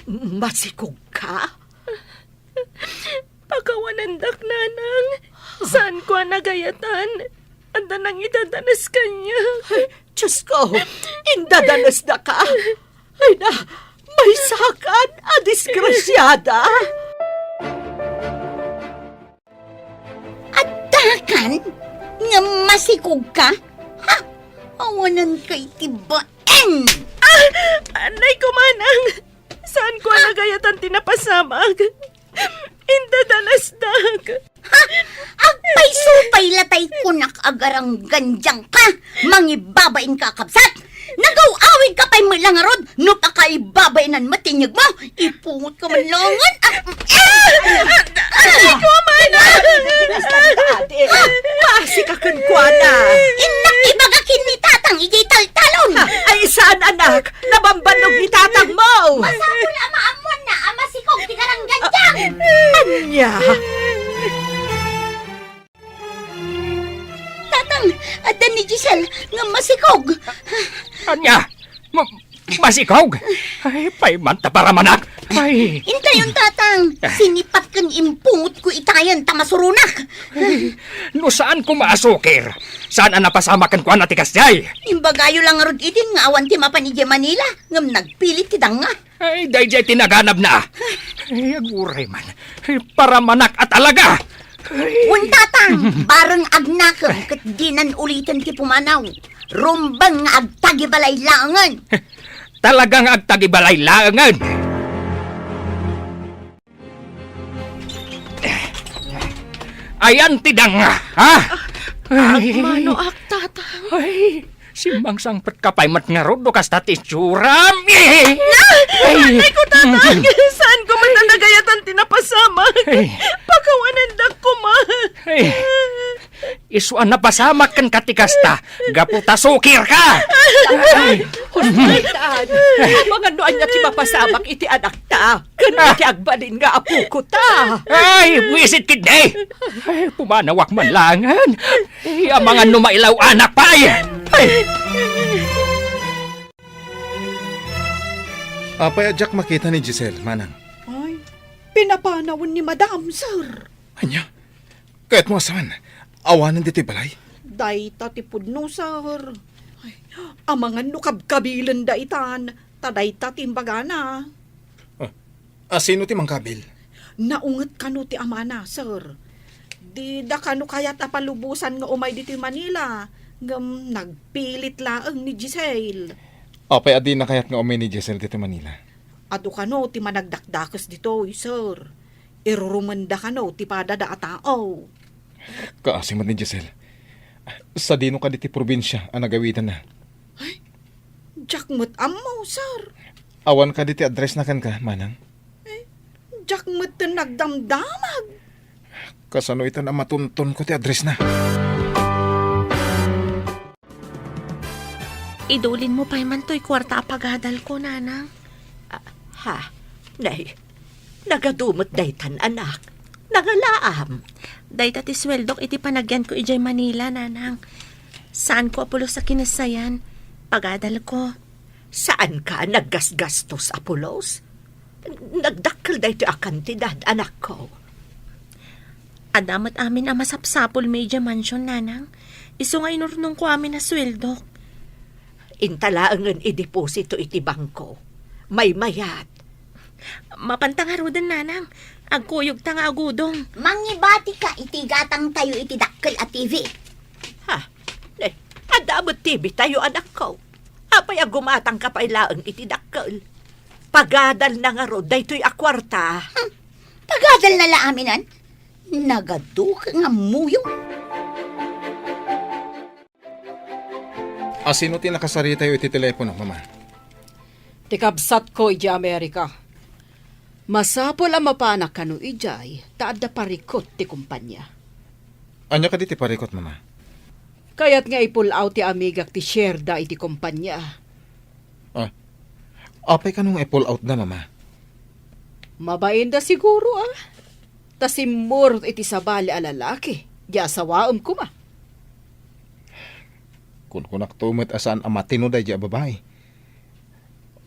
Masikog ka? Pagkawanandak, nanang. Saan ko nagayatan? Anda nang idadanas kanya. Ay, Diyos ko, indadanas na ka. Ay na, may sakan, disgrasyada. Atakan? Nga masikog ka? Ha? Awanan kay tibaen! Anay ko, manang. Saan ko nagayatan tinapasamag? Indadalasdag. Ha? Agpay supay latay kunak agarang ganjang ka! Mangibabain ka kapsat! Nagaw-awig ka pa'y malangarod! No pa ka ibabainan matinyag mo! Ipungot ka manlangan! Anay ko, manang. Kasi kakunkwana. Inakibagakin ni tatang ijay taltalon! Ay, saan anak? Nabambanog ni tatang mo. Masapul amaamon na amasikog di karang ganjang! Anya? Tatang, adan ni Giselle nga masikog! Anya, masikog. Ay, paimanta para manak. Ay, Intayon tatang! Sinipat kang impungot ko itayan tamasurunak! no saan ko maasukir? Saan ang napasamakan ko na tikas jay? Imbagayo lang rod itin nga awan ti mapanidya Manila ngam nagpilit ti danga. Ay, dayjay tinaganap na. Ay, aguray man. Ay, para manak at alaga. Un tatang, bareng agnakam kat dinan ulitin ti pumanaw. Rumbang nga agtagibalay langan. Talagang agtagibalay langan. Ayan tidang, ha? Agmano ak, tatang. Ay, simbang sangpet kapay mat nga rodo kas tati suram. Anay ko, tatang. Saan ko man nagayatan tinapasamag? Pagkawanandak ko, ma. Ay, isuan na pasamak kan katikasta. Gaputa sukir ka. Hospitan. Mga noan niya ti mapasamak iti anak ta. Ganun ti agbalin nga apo ko ta. Ay, wisit kid day. Ay, pumanawak man langan. Ay, ang mga numailaw anak pa. Ay, Apay adyak makita ni Giselle, manang. Ay, pinapanawon ni Madam, sir. Anya? Kaya't mo asaman, awanan dito'y balay. Day tatipod no, sir. Ay, ang mga nukab-kabilan da itan, taday tatimbagana. Sino ti mangkabil? Naungat kano ti amana, sir. Di da kano kaya't apalubusan nga umay dito Manila. Ngam nagpilit laang ni Giselle. Apay adi na kaya't nga umay ni Giselle dito Manila. Ado kano ti managdakdakas dito, sir. Irurumanda kano ti padada a tao. Kaasiman ni Giselle. Sa dino ka diti probinsya ang nagawitan na. Jakmut ammo, sir. Awan ka diti address na kan ka, manang. Jakmut na nagdamdamag. Kasano itan ang matuntun ko ti address na. Idulin mo pa man to'y kwarta pagadal ko, nanang. Ha? Nay, nagadumot daytan anak. Nangalaam. Day tati sweldok iti panagyan ko ijay Manila, nanang. Saan ko apulo sa kinasayan? Pagadal ko. Saan ka naggasgastos, Apolos? Nagdakkel dayto a kantidad, anak ko. Adamat amin ang masapsapol medya mansion, nanang. Iso nga inurnong ko amin na sweldok. Intalaangan i-deposito iti bangko. May mayat. Mapantangarudan, nanang. Agkuyog tanga agudong. Mangibati ka, iti gatang tayo iti dakkel at TV. Ha? Eh, adamot TV tayo, anak ko. Apay agumatang kapailaang iti dakkel. Pagadal na nga ro, daytoy akwarta. Pagadal na laaminan. Nagaduka nga muyo. Asino ti nakasari tayo iti telepono, mama? Tikabsat ko iti Amerika. Masapol ang mapanak kanu ijay, taadda parikot ti kumpanya. Anya ka di ti parikot, mama? Kaya't nga i-pull out ti amigak ti Sherda iti kumpanya. Apay ka nung i-pull out na, mama? Mabain da siguro Tasimur iti sabali a lalaki. Di asawaam ko ma. Kung kunak tumit asaan ang matinoday di babae.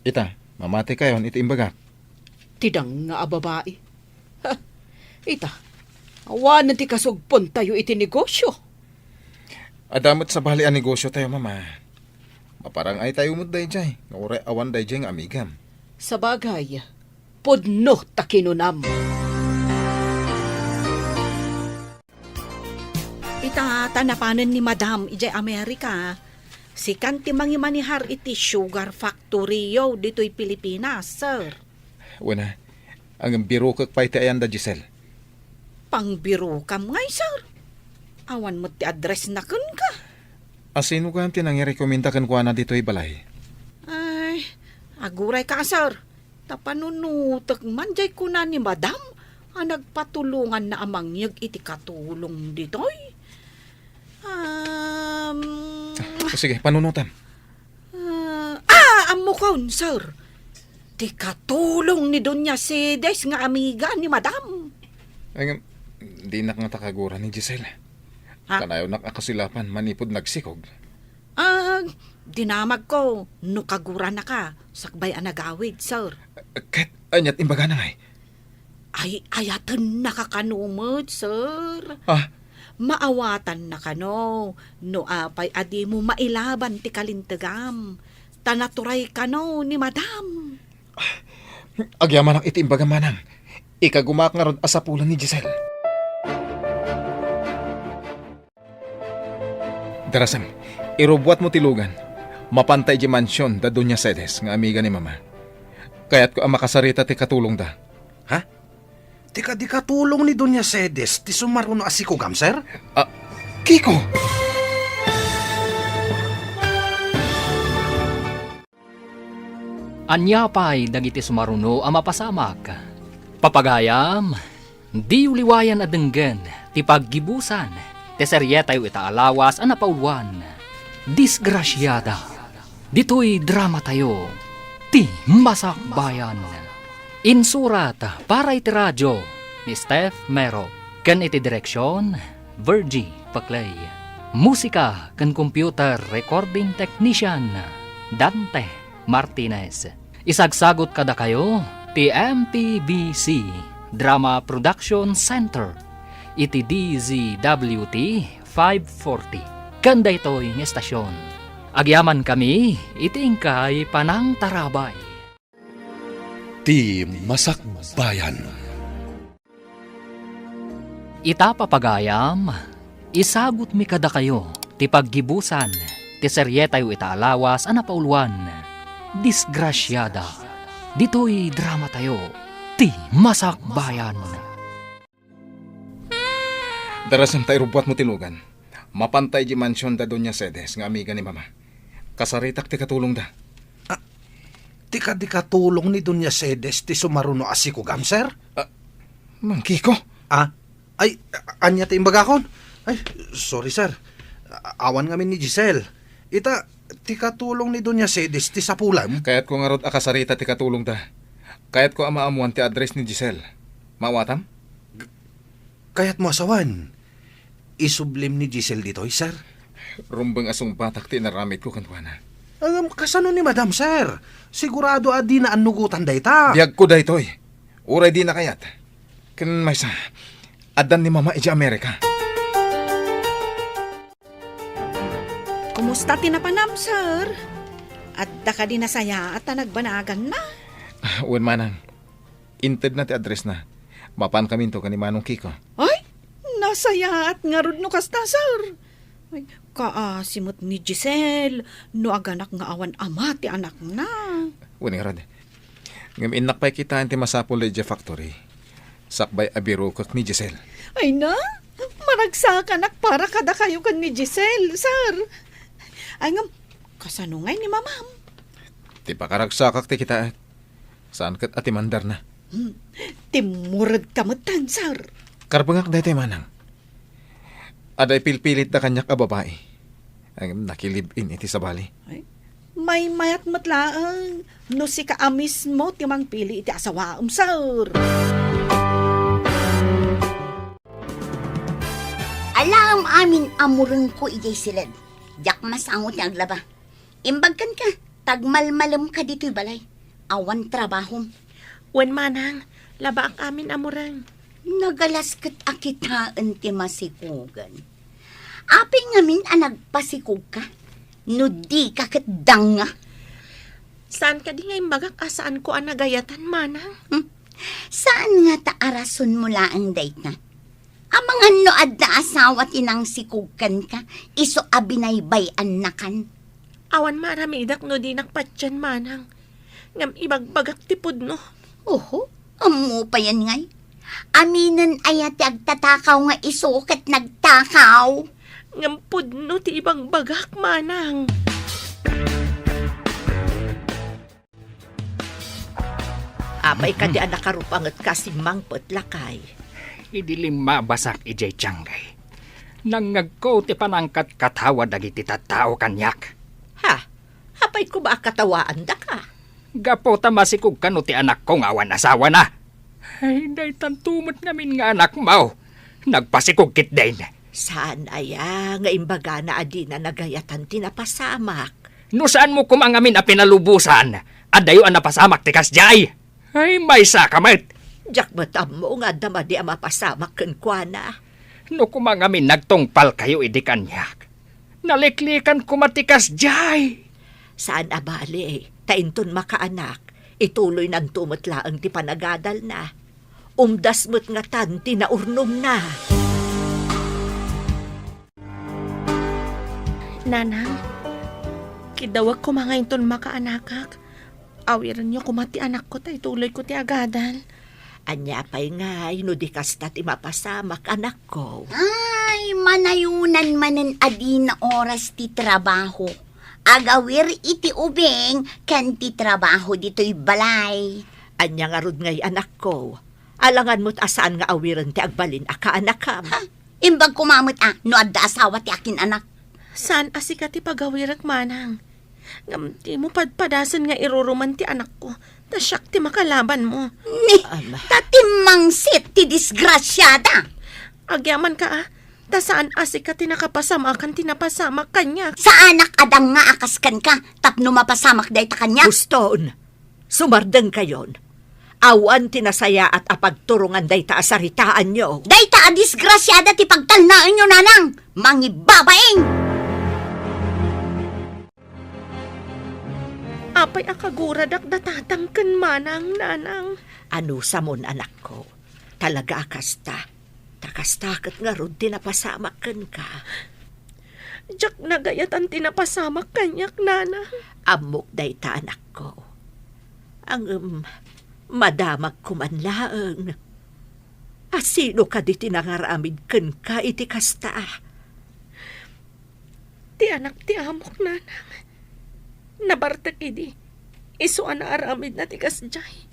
Ita, mamati kayon iti imbaga. Tidang nga a babae. Ha, ita, awanan ti kasugpon tayo iti negosyo. Adamot sa bali ang negosyo tayo, mama. Maparang ay tayo muday jay. Ngure awan day jay nga amigam. Sa bagay, pudno takinunam. Ita tanapanan ni Madam ijay Amerika. Si kanti mangimanihar iti sugar factory yo dito'y Pilipinas, sir. Wala, ang biro kag pa iti ayan da Giselle. Pangbiro kam ngay, sir. Awan mo ti address na kun ka. Asino ka ang tinangirekomenda kan kuha na dito'y balay? Ay, aguray ka, sir. Tapanunutak man jay kuna ni Madam. Nagpatulungan na amang yag iti katulong dito'y. Sige, panunutan. Amukon, sir. Ti katulong ni Doña Cedes nga amiga ni Madam. Ay, di nak nga takagura ni Giselle. Ha? Kanayo nak akasilapan, manipod nagsikog. Dinamag ko, no kagura na ka, sakbay anagawid, sir. Kat, anyat imbaga na ngay. Ay, ayatan nakakanumod, sir. Ah, Maawatan na kano, no apay adi mo mailaban ti kalintagam. Tanaturay kano ni Madam. agyaman ang iti imbaga manang. Ikagumak nga ron asapulan ni Giselle. Darasam, irubuat mo tilugan. Mapantay di mansyon da Doña Cedes nga amiga ni mama. Kaya't ko ang makasarita ti katulong da. Ha? Tika di katulong ni Doña Cedes, ti sumaruno asiko gam, sir? Kiko! Anyapay dagiti sumaruno ang mapasamak. Papagayam, di uliwayan adenggen, ti paggibusan, ti seryetayo itaalawas ang napauluan. Disgrasyada, dito'y drama tayo, ti masakbayan. Insurat para iti radyo ni Steph Mero, ken iti direksyon, Virgie Paclay. Musika ken computer recording technician, Dante Martinez. Isagsagot kada kayo ti MPBC Drama Production Center iti DZWT 540 kanda ito'y ng estasyon. Agyaman kami iti ingkay panang tarabay. Ti Masakbayan. Ita papagayam, isagot mi kada kayo ti paggibusan ti seryetayo itaalawas ang napauluan. Disgrasyada, dito'y drama tayo, ti masakbayan. Darasam tayo rubuat mo tilugan. Mapantay di mansyon da Doña Cedes nga amiga ni mama. Kasaritak ti katulong da. Tika di katulong ni Doña Cedes, ti sumaruno asiko gam, sir? Mang Kiko! Ay, anya ti imbaga kon? Ay, sorry, sir. Awan kami ni Giselle. Ita, Ti katulong ni Doña Sedis ti sapulam. Kaya't ko nga rod akasarita ti katulong ta. Kaya't ko amaamuan ti address ni Giselle. Mawatam? Kaya't mo asawan. Isublim ni Giselle ditoy, sir. Rumbang asong batak ti naramit ko kantuana. Kasano ni Madam, sir? Sigurado adi na anugutan dayta. Biyag ko daytoy. Uray di na kayat. Kan may sa adan ni Mama iti Amerika. Kumusta tinapanam, sir? At da ka din nasaya at nagbanagan na. Uwan manang. Inted na ti address na. Mapan kami to kani Manong Kiko. Ay, nasaya at ngarud no kasta, sir. Ay, simot ni Giselle, no aganak nga awan ama ti anak na. Uwan nga rod. Ngam inakpay kita ti Masapol Legia Factory. Sakbay abiro kak ni Giselle. Ay na, maragsakan para kada kayo kan ni Giselle, sir. Ay ngam, kasanungay ni mamam. Ti pakaragsakak ti kita. Saan kat ati mandar na. Timurad kamutan, sir. Karpangak daytoy manang. Aday pilpilit na kanyak a babae. Ang nakilibin iti sa bali. Ay, may mayat matlaang. No si kaamis mo timang pili iti asawaam, sir. Alam amin amurun ko ijay silid. Diyak masangot niya aglaba. Imbagkan ka, tagmalmalam ka dito'y balay. Awan trabahom. Wen manang, laba ang amin amurang. Nagalaskat akitaan ti masikugan. Api ngamin nagpasikog ka. No di ka katdanga. Saan ka di nga imbagak asaan ko ang nagayatan, manang? Saan nga taarason mo laang date na? Amangan no adda asawa tinang sikugkan ka, iso abinaybayan na kan. Awan marami idak no di nakpatyan, manang. Ngam ibagbagak tipod no. Oho, amo pa yan ngay. Aminan ayat agtatakaw nga iso kat nagtakaw. Ngam pod no ti ibagbagak, manang. Apay ka di anak karupangat kasi mangpot lakay. Idilim mabasak ijay tiyangay. Nangagko ti panangkat katawa dagiti tattao kanyak. Ha? Apay ko ba katawaan da ka? Gapo ta masikog kano ti anak ko nga awan asawa na. Ay, day tantumot namin nga anak mo. Nagpasikog kit din. Saan aya nga imbaga na adi na nagayatan tinapasamak? No saan mo kumangamin a pinalubusan? Adayo ang napasamak ti kasjay. Ay, may sakamat. Diyak matam mo nga dama di ang mapasamak kan kwa na. No kumangamin nagtungpal kayo idi kanyak. Naliklikan kumatikas jay. Saan abali? Tainton makaanak. Ituloy ng tumutlaang ti panagadal na. Umdas mo't nga tanti na urnom na. Nanang, kidawag ko mga inton makaanakak. Awiran niyo kumati anak ko tay tuloy ko ti agadal. Anya pa'y nga, di kasta ti mapasamak anak ko. Ay, manayunan manen adi na oras ti trabaho. Agawir iti ubeng kan ti trabaho dito'y balay. Anya nga rod ngay anak ko. Alangan mo't asaan nga awiran ti agbalin aka anakam. Ha? Imbag kumamot no adda asawa ti akin anak. Saan asika ti pagawirak, manang? Ngam ti mo padpadasan nga iruruman ti anak ko. Tasyak ti makalaban mo. Ni, tatimangsit ti disgrasyada. Agyaman ka ta saan asika ti nakapasama kan tinapasama kanya. Sa anak adang nga akaskan ka, tapno mapasamak day ta kanya. Guston, sumardeng kayon. Awan tinasaya at apagturungan day ta asaritaan nyo. Day ta disgrasyada ti pagtalnaan nyo, nanang. Mangibabaing! Apay akaguradak datatangken, manang, nanang. Ano sa mon anak ko? Talaga akasta. Takastakot nga rod tinapasamakan ka. Diyak nagayat ang tinapasamak kanyak, nanang. Amok day ta anak ko. Ang madamag kumanlaang. Asino ka di tinangaramid ken ka iti kasta? Ti anak ti amok, nanang. Nabartak idi. Iso na aramid na tikas jay.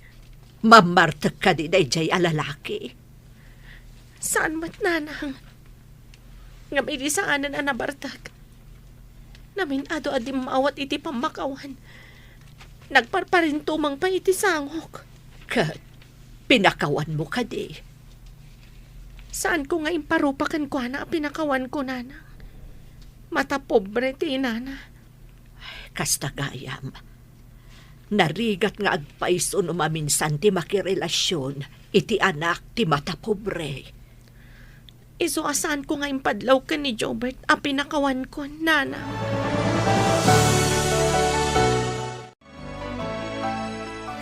Mamartak ka di day jay alalaki. Saan mat, nanang? Ngam idi saanan ang nabartak. Namin ado-adi maawat iti pamakawan. Nagparparin tumang pa iti sangok. Kat, pinakawan mo ka di. Saan ko nga imparupakan ko na pinakawan ko nana? Mata pobre ti inana. Kasta gayam. Narigat nga agpaiso no maminsan ti makirelasyon iti anak ti mata pobre. Iso asan ko nga impadlaw ka ni Jobert a pinakawan ko nana.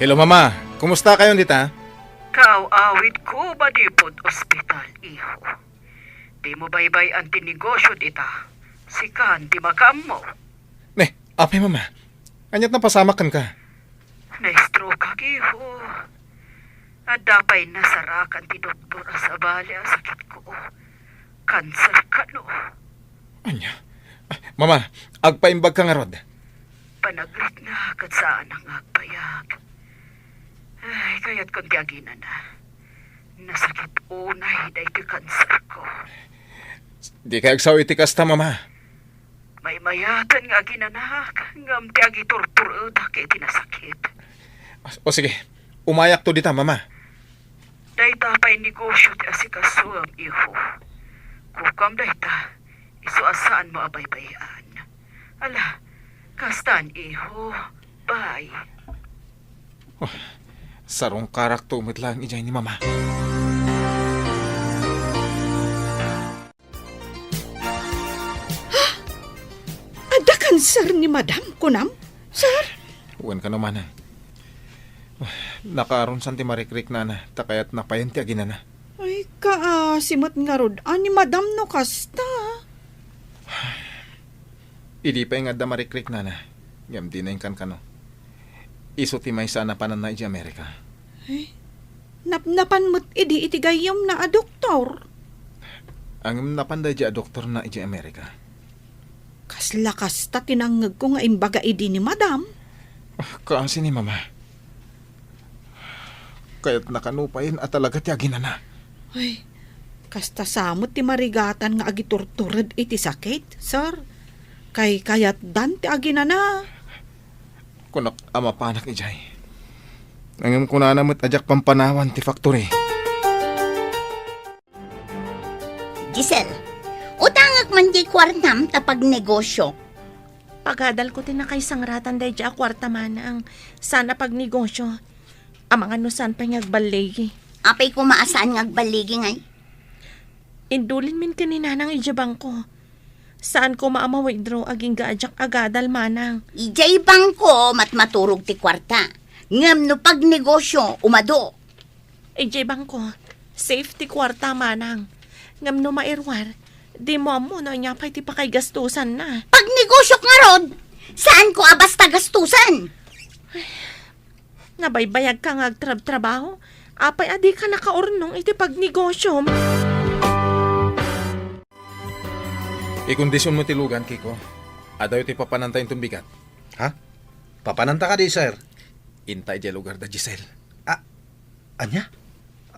Hello, Mama. Kumusta kayo dita? Kaawawid ko ba di pod ospital, iho? Di mo baybay ang tinegosyo dita. Sikan, di makam mo. Ne, apay, Mama. Anyat na pasamakan ka. Na-stroke kag, iho. At dapay nasarakan ti doktor sa bali ang sakit ko. Cancer ka, no? Anya? Mama, agpaimbag ka nga rod. Panagrit na kat saan ang agpayag. Ay, kaya't kung tiyaginan na. Nasakit unay da iti cancer ko. Di ka agsaw iti kasta, Mama. May mayatan nga ginanak. Ngam tiagi torturod kay tinasakit. O sige, umayak to dita, Mama. Day tapay negosyo ti asikasuam, iho. Kukam day ta, iso asaan mo abay-bayan. Ala, kastan, iho. Bye. Sarong karak tumit lang ijay ni Mama. Ada kanser ni Madam Kunam? Sir? Uwan ka naman, ha. Nakaaron santi marikrik na na, takayat napayan ti agina na. Ay, simot nga rod. Ni Madam no kasta. Idi pa yung adda marikrik na na. Yam di na yung kan. Iso ti may sana panan na iti Amerika. Napnapan mo't iti gayom na a doktor. Ang napanday di a doktor na iti Amerika. Kasla kasta tinangag ko nga imbaga idi ni Madam. Kaasi ni Mama. Kaya't nakanupayin at talaga ti agina na. Ay, kasta samot ti marigatan nga agiturturad iti sakit, sir. Kayat dan ti agina na. Kunak ama panak ijay. Nangim ko na namit ajak pampanawan ti factory. Giselle, utangak man di kwartam tapag negosyo. Pagadal ko tinakay sangratan day di akwarta man ang sana pag negosyo. Ang mga nusan pa ngagbalegi. Apay ko maasaan ngagbaligi ngay. Indulin min kanina ng ijabang ko. Saan ko maama-withdraw aging gaajak agadal manang. Ijay bangko maturog ti kwarta. Ngam no pag negosyo, umado. Ijay bang ko, safety kwarta manang. Ngam no mairwar, di mo na niya pa iti pakay gastusan na. Pag negosyo nga rod, saan ko abasta gastusan? Nabaybayag ka nga agtrab-trabaho, apay adi ka nakaurnong iti pag negosyo. Ikondisyon mo tilugan, Kiko. Adayo ti papanantayin tong bigat. Ha? Papananta ka di, sir. Intay di lugar da Giselle. Anya?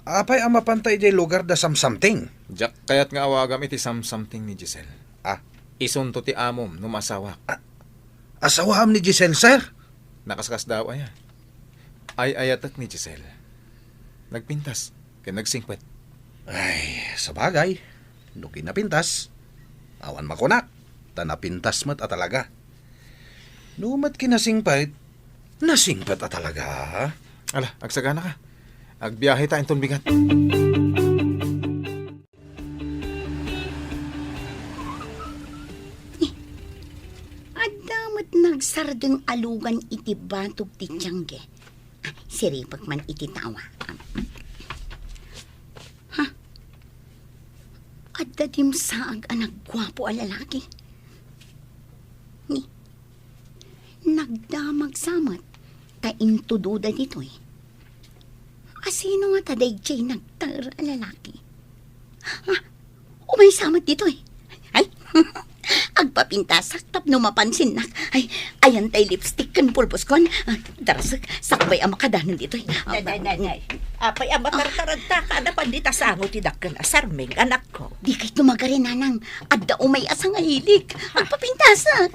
Apay ang mapantay di lugar da something. Jak kayat nga awagam iti something ni Giselle. Ah, Isunto ti amom num asawa. asawaham ni Giselle, sir. Nakaskas daw aya. Ay ayatak ni Giselle. Nagpintas. Kaya nagsingpet. Ay, sabagay. Nuki na pintas. Awan makunak. Tanapintas mat atalaga. Numat kinasingpet. Nasingpet atalaga. Ala, agsagana ka. Agbiyahe ta intong bigat. Adamat nagsardeng alugan iti batog ti tiyangge. Siripag man iti tawa. Ha? Adda dim saag anak gwapo a lalaki. Ni, nagdamag samat ta intududa dito'y. Asino nga taday jay nagtar a lalaki? Ha? Umay samat dito'y. Ay, agpapintasak tap no mapansin nak. Ay, ayan tay lipstick kan pulpos kon. Darasak, sakbay ang makadanan dito'y. Nay. Apay ang matartaragta ka na pandita sa ango ti dakkel asarming anak ko. Di kay tumagarin nanang. Adda umay asang ahilig. Agpapintasak.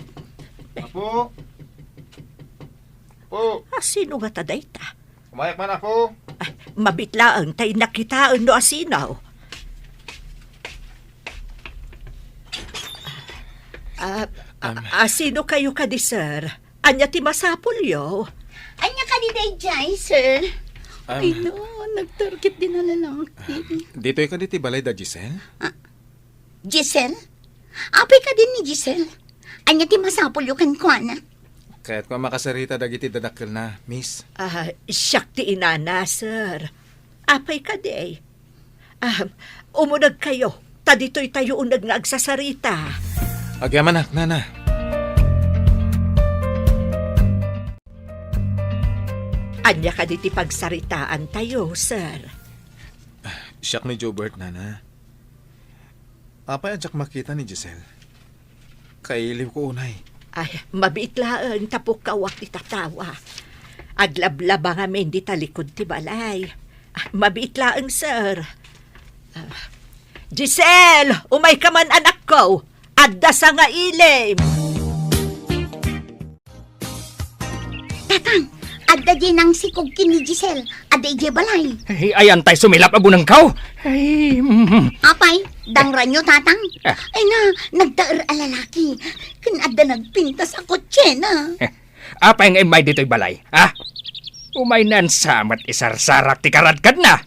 Apo! Po! Asino nga ta dayta? Umayak man ako! Ay, mabitlaan tay nakitaan no asinaw. Asino kayo kadi, sir? Anya ti masapulyo? Anya ka di day, Jai, sir? Ay, no, nagtarget din na lalaki. Dito ka diti balay da, Giselle? Giselle? Apay ka din ni Giselle. Anya ti masapol yung kankwana. Kaya't ko makasarita dagiti dadakkel na, miss. Siyak ti inana, sir. Apay ka di. Umunag kayo. Tadito'y tayo unag nga agsasarita. Agyamanak, nana. Anya ka diti pagsaritaan tayo, sir. Siyak ni Jobert, nana. Apay adyak makita ni Giselle. Kailiw ko unay. Ay, mabiitlaan tapok kawak ti tatawa. Aglablaba nga men di talikod ti balay. Mabiitlaan, sir. Giselle! Umay ka man, anak ko! Adda sa nga ilim! Tatang, adda di nang sikog kini Giselle. Adda ije balay. Ay, ayan tay sumilap abunang kaw. Ay, Apay, dangra nyo, tatang. Ah. Ay nga, nagdaer alalaki. Kanada nagpinta sa kotse na. apay nga imay dito'y balay, ha? Umay nan samat isarsarak ti karadkad na.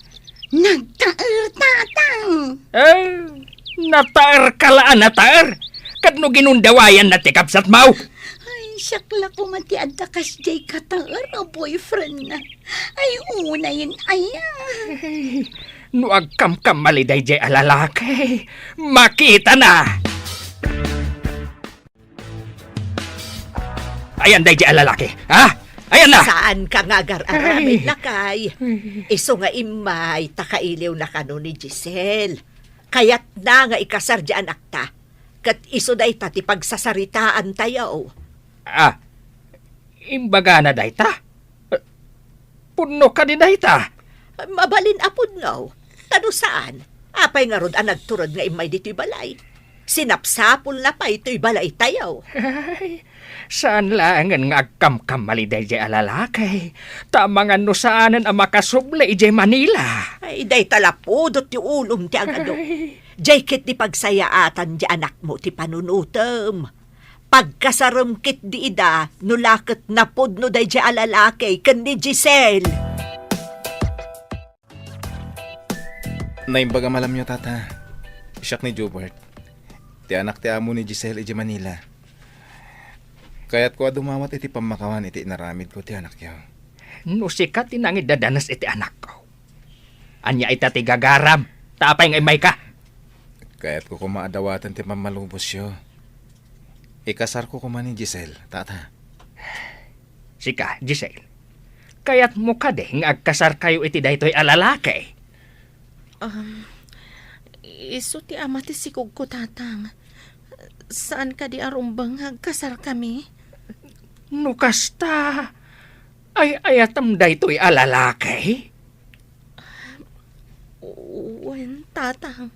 Nagdaer, tatang. Nataer kalaan nataer. Kadno ginundawayan na ti kapsat mau. Ay, syakla ko mati adda kas jay kataer o boyfriend na. Ay, una yun, ayan. No agkam-kam maliday jay alalaki. Makita na. Ayan day jay alalaki, ha? Ayan na. Saan ka nga gar-aramid lakay? Iso nga imay, takailiw na kano ni Giselle. Kaya't na nga ikasar di anak ta. Kat iso day ta ti pagsasaritaan tayo. Imbaga na day ta. Puno ka ni day ta. Mabalin apod no. Tano saan? Apay nga rod ang nagturod nga imay dito'y balay. Sinapsapol na pa ito'y balay tayo. Saan lang nga agkam-kam maliday jay alalaki. Tama nga no saanan ang makasuble ijay Manila. Ay, day talapudot ti ulom ti agado. Jay kit di pagsayaatan di anak mo ti panunutem. Pagkasaram kit di ida, nulakot na pudno day di alalaki kan ni Giselle. Naimbaga malam nyo, tata. Siyak ni Jobert. Ti anak ti amo ni Giselle iji Manila. Kaya't ko dumawat iti pamakawan iti naramid ko ti anak yaw. No sikat tinangid dadanas iti anak ko. Anya ita ti gagaram. Tapay nga imay ka. Kaya't ko kumaadawatan ti mamalubos yo. Ikasar ko kuman ni Giselle, tata. Sika, Giselle. Kaya't mo ka de nga agkasar kayo iti daytoy alalaki. Iso ti ama ti sikog ko, tatang. Saan ka di arumbang kasar kami? No kasta. Ay ayatam daytoy alalaki. Wen, tatang.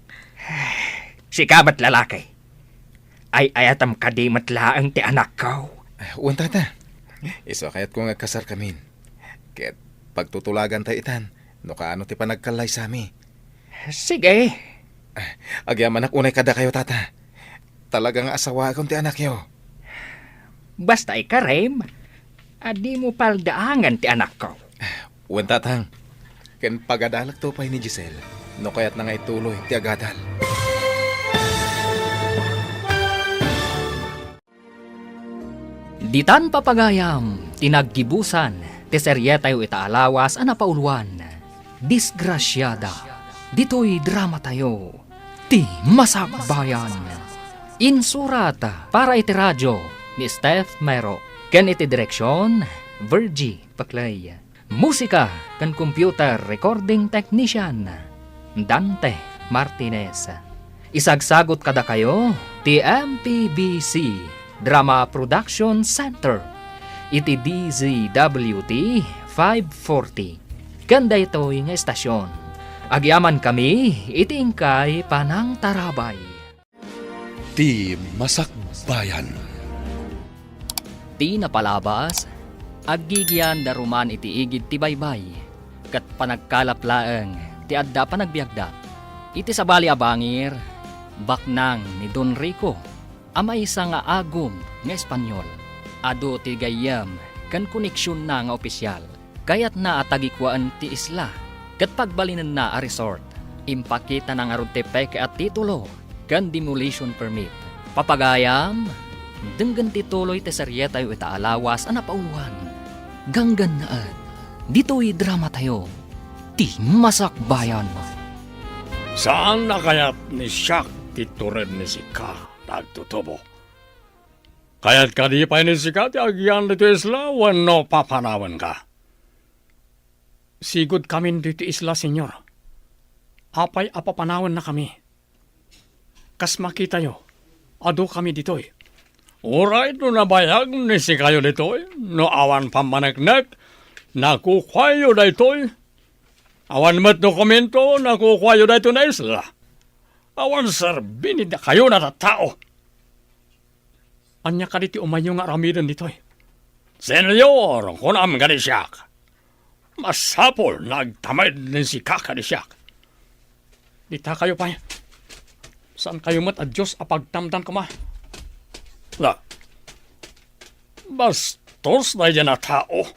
Sikamat lalaki. Ay ayatam kadimat laang ti anak ko. Uwan, tata. Iso kaya't ko nga kasar kamin. Kaya't pagtutulagan tayo itan. No kaano ti panagkalay sa mi. Sige. Agyamanak unay kada kayo, tata. Talagang asawa akong ti anak yo. Basta ikarem. Adi mo paldaangan ti anak ko. Uwan, tatang. Ken pagadalak to pa'y ni Giselle. No kaya't na nga ituloy ti agadal. Ditan papagayam, tinaggibusan, ti seryetayo itaalawas anapauluan. Disgrasyada, dito'y drama tayo, ti masakbayan. Insurata para iti radyo ni Steph Mero, ken iti direksyon, Virgie Paclay. Musika kan computer recording technician, Dante Martinez. Isagsagot kada kayo, ti MPBC Drama Production Center. Iti DZWT 540. Ganda ito'y nga estasyon. Agyaman kami, iti ingkay Panang Tarabay. Di Masakbayan. Ti napalabas, aggigyan daruman iti igid ti baybay, kat panagkalaplaeng ti adda panagbiagda. Iti sabali abangir, baknang ni Don Rico, ama isa nga agom nga Espanyol. Ado ti gayam kan koneksyon na nga opisyal, kayat na atagikwaan ti isla, kat pagbalinan na a resort, impakita na nga ron ti peke at titulo, kan demolition permit. Papagayam, denggan tituloy ti saryeta yu ita alawas ana pauluan. Ganggan naan, dito'y drama tayo, ti masakbayan. Saan na kaya't ni Siak titured ni Sika nagtutubo? Kaya't kadipay ni Sika ti agyan dito isla wano papanawan ka? Sigod kami dito isla, senyor. Apay apapanawan na kami. Kas makita yo, ado kami dito'y. Alright, no nabayag ni Sikayo dito'y, no awan pamanagnak, nakukwayo dito'y. Awan mat dokumento, nakukwayo dito na isla. Awan sarbinid na kayo na tao. Anya ka diti umayo nga ramidan dito'y. Senyor, kunam ka ni Siak. Masapol, nagtamad ni si Kaka ni Siak. Dita kayo pa. Saan kayo mat at Diyos apagtamtam ka ma? La, bastos na dyan na tao.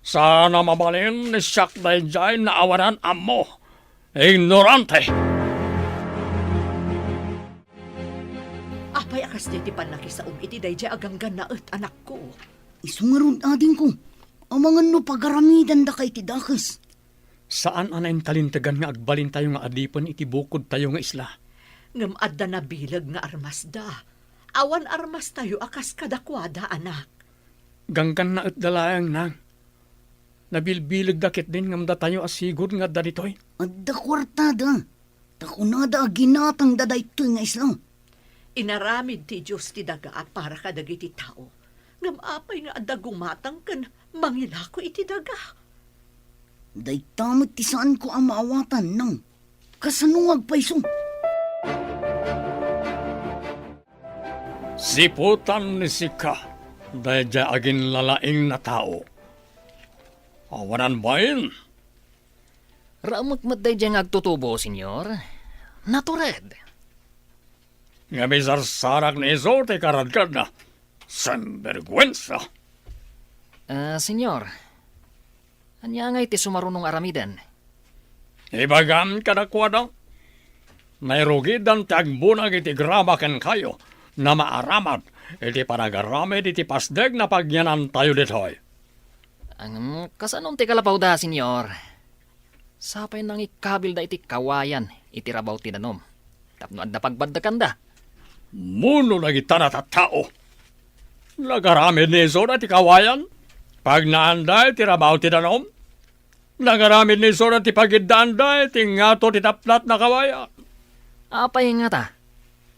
Sana mabalin ni Siak na dyan na awanan amo. Ignorante. Apay akas di ti panakisaom iti dayjay aganggan na anak ko. Isungarod ading ko. Amangan no pagaramidan da kay ti dakas. Saan anayin talintagan nga agbalin tayo nga adipan iti bukod tayo nga isla? Ngam adda na bilag nga armas da. Awan armas tayo akas kadakwada, anak. Ganggan na at dalayang nang. Nabilbilag dakit din ngam da tayo asigod nga da ditoy. Adda kwartada. Takunada ginatang daday ito nga isla. Inaramid ti Diyos ti daga para kadagiti tao. Ngam apay nga adda gumatang kan mangilako iti daga. Day tamot ti saan ko ang maawatan nang kasanungag paiso. Siputan ni Sika, dahil dya agin lalaing na tao. Awanan ba yun? Ramagmat day diyang agtutubo, senyor. Natured. Nga may sarsarak ni iso, te karadkad na. Sanbergwensa. Senyor, anya nga iti sumarunong aramidan? Ibagam kadakwada. Nairugid ang tagbunag iti gramakan kayo na maaramat iti panagaramid iti pasdeg na pagyanan tayo ditoy. Ang kasanon ti kalapaw da, senyor. Sapay nang ikabil da iti kawayan, iti rabaw ti danom. Tapno adda pagbaddakan da. Muno lagi tanat at tao. Nagaramid ni iso na ti kawayan. Pag naanday ti rabaw ti danom. Nagaramid ni iso na ti pagiddaanday ti ngato ti taplat na kawayan. Apay nga ta.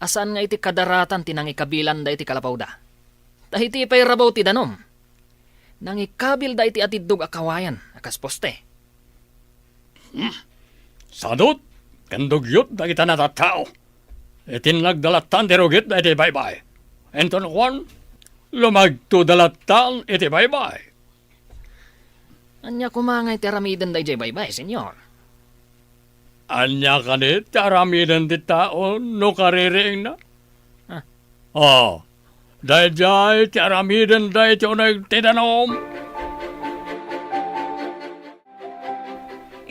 Asaan nga iti kadaratan tinang ikabilan da iti kalapaw da? Tahiti pa'y rabaw ti danom. Nang ikabil da iti atidog akawayan, akas poste. Sadot, kandugyot da kita natatao. Itin nagdalatan ti rugit da iti baybay. Enton kwan, lumagto dalatan iti baybay. Anya kumangay ti aramidan da iti baybay, senyor. Anya kanit, aramidan ti tao, no kaririing na. Dahil dyan, ti aramidan dahil ti unag tinanom.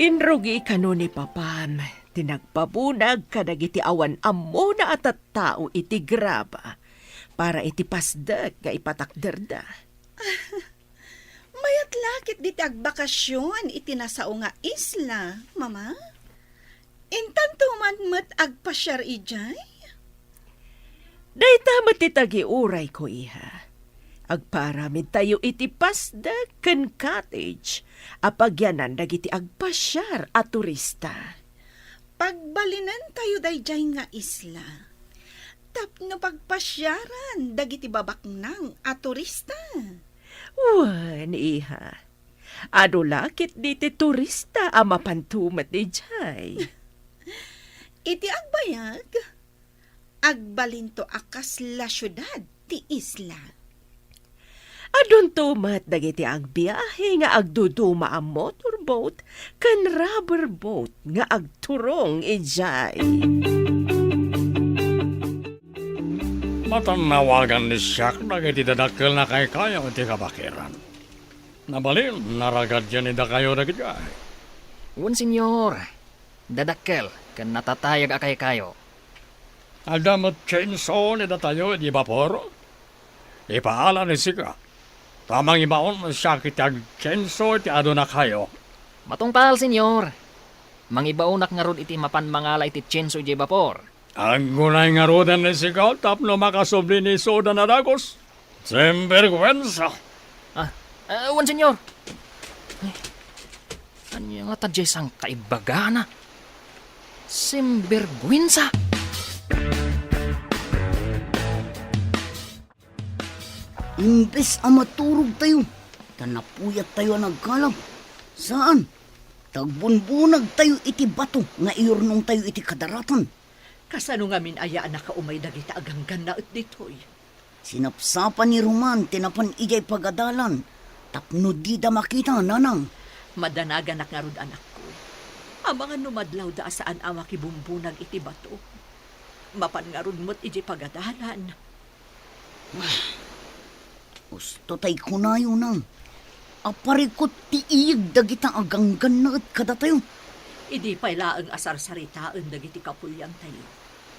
Inrugi kano ni Papam, tinagpabunag kadagiti awan ammo na at tao iti graba, para iti pasdag nga ipatakderda. Mayat lakit di agbakasyon iti nasao nga isla, mama? Intan tuman met agpasyar ijay? Dahita matitagi uray ko, iha. Agparamid tayo iti pasdag ken cottage, apagyanan dagiti agpasyar at turista. Pagbalinan tayo dayjay nga isla. Tapno pagpasyaran dagiti babaknang at turista. Wan, iha. Ado lakit diti turista ang mapantumat di jay. Iti agbayag, agbalinto akas la syudad ti isla. Adun tumat dagiti agbiyahe nga agduduma ang motorboat kan rubber boat nga agturong ijay. Matanawagan ni Siak na iti dadakkel na kay kayo iti kabakiran. Nabalin, naragad yan ida kayo na kitay. Un senyor, dadakkel, kan natatayag akay kayo. Adamat chainsaw ni tayo di vapor. Ipaala ni Sika. Tamang ibaon na siya kitag chainsaw iti ado na kayo. Matungpal, senyor. Mangibaonak nga rod iti mapan mangala iti tsenso iti vapor. Ang gunay nga rodan ni Sika tapno makasubli ni Soda na dagos. Sembergwensa. Un senyor. Ay, anya nga tadyay sang kaibagana. Simbergwinsa. Imbes ang maturog tayo, tanapuyat tayo nagkalab. Saan? Tagbunbunag tayo iti bato, nga iurnong tayo iti kadaratan. Kasano nga min aya na kaumay dagita aganggan na ditoy. Sinapsapan ni Roman, tinapan ijay pagadalan. Tapno di da makita, nanang. Madanagan nga rod anak ko. Ang mga numadlaw da saan ama kibumbunag iti bato. Mapan nga rod mo't iti pagadalan. Gusto tay kunayo nang. Aparikot ti iyig dagita aganggan na at kada tayo. Idi pala ang asar saritaan dagiti kapulyan tayo.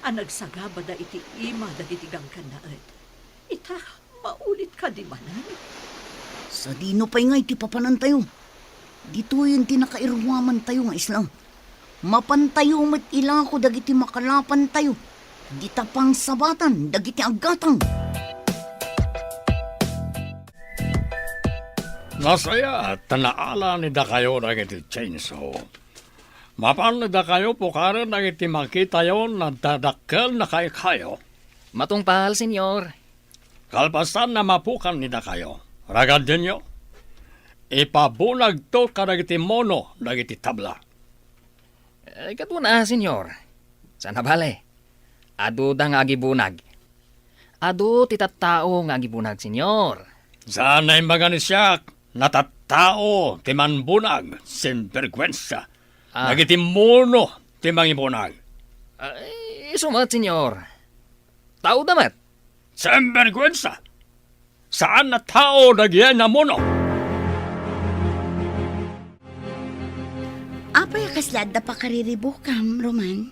Ang nagsagabada iti ima dagiti gangkan na at. Ita, maulit ka di manan. Sa dino pa'y nga iti papanan tayo. Dito yung tinakairwaman tayo nga islang. Mapantayo mat ila ko dagiti makalapan tayo. Di tapang sabatan, dagiti agatang. Nasaya, tanaala ni da kayo na iti chainsaw. Mapan ni da kayo pukaran na iti makita yon na dadakkel na kay kayo. Matungpal, senyor. Kalpasan na mapukan ni da kayo. Ragad din nyo. Ipabunag to karagiti mono dagiti tabla. Katuna, senyor. Sana bale. Ado da nga agibunag. Ado titattao nga agibunag, senyor. Sana imbaga ni Siak. Natattao ti manbunag, sinvergwensa. Nagiti mono ti mangibunag. Sumat, senyor. Tao damat. Sinvergwensa. Saan na tao nagyan na mono? Apay kasla da pa kariribukam, Roman.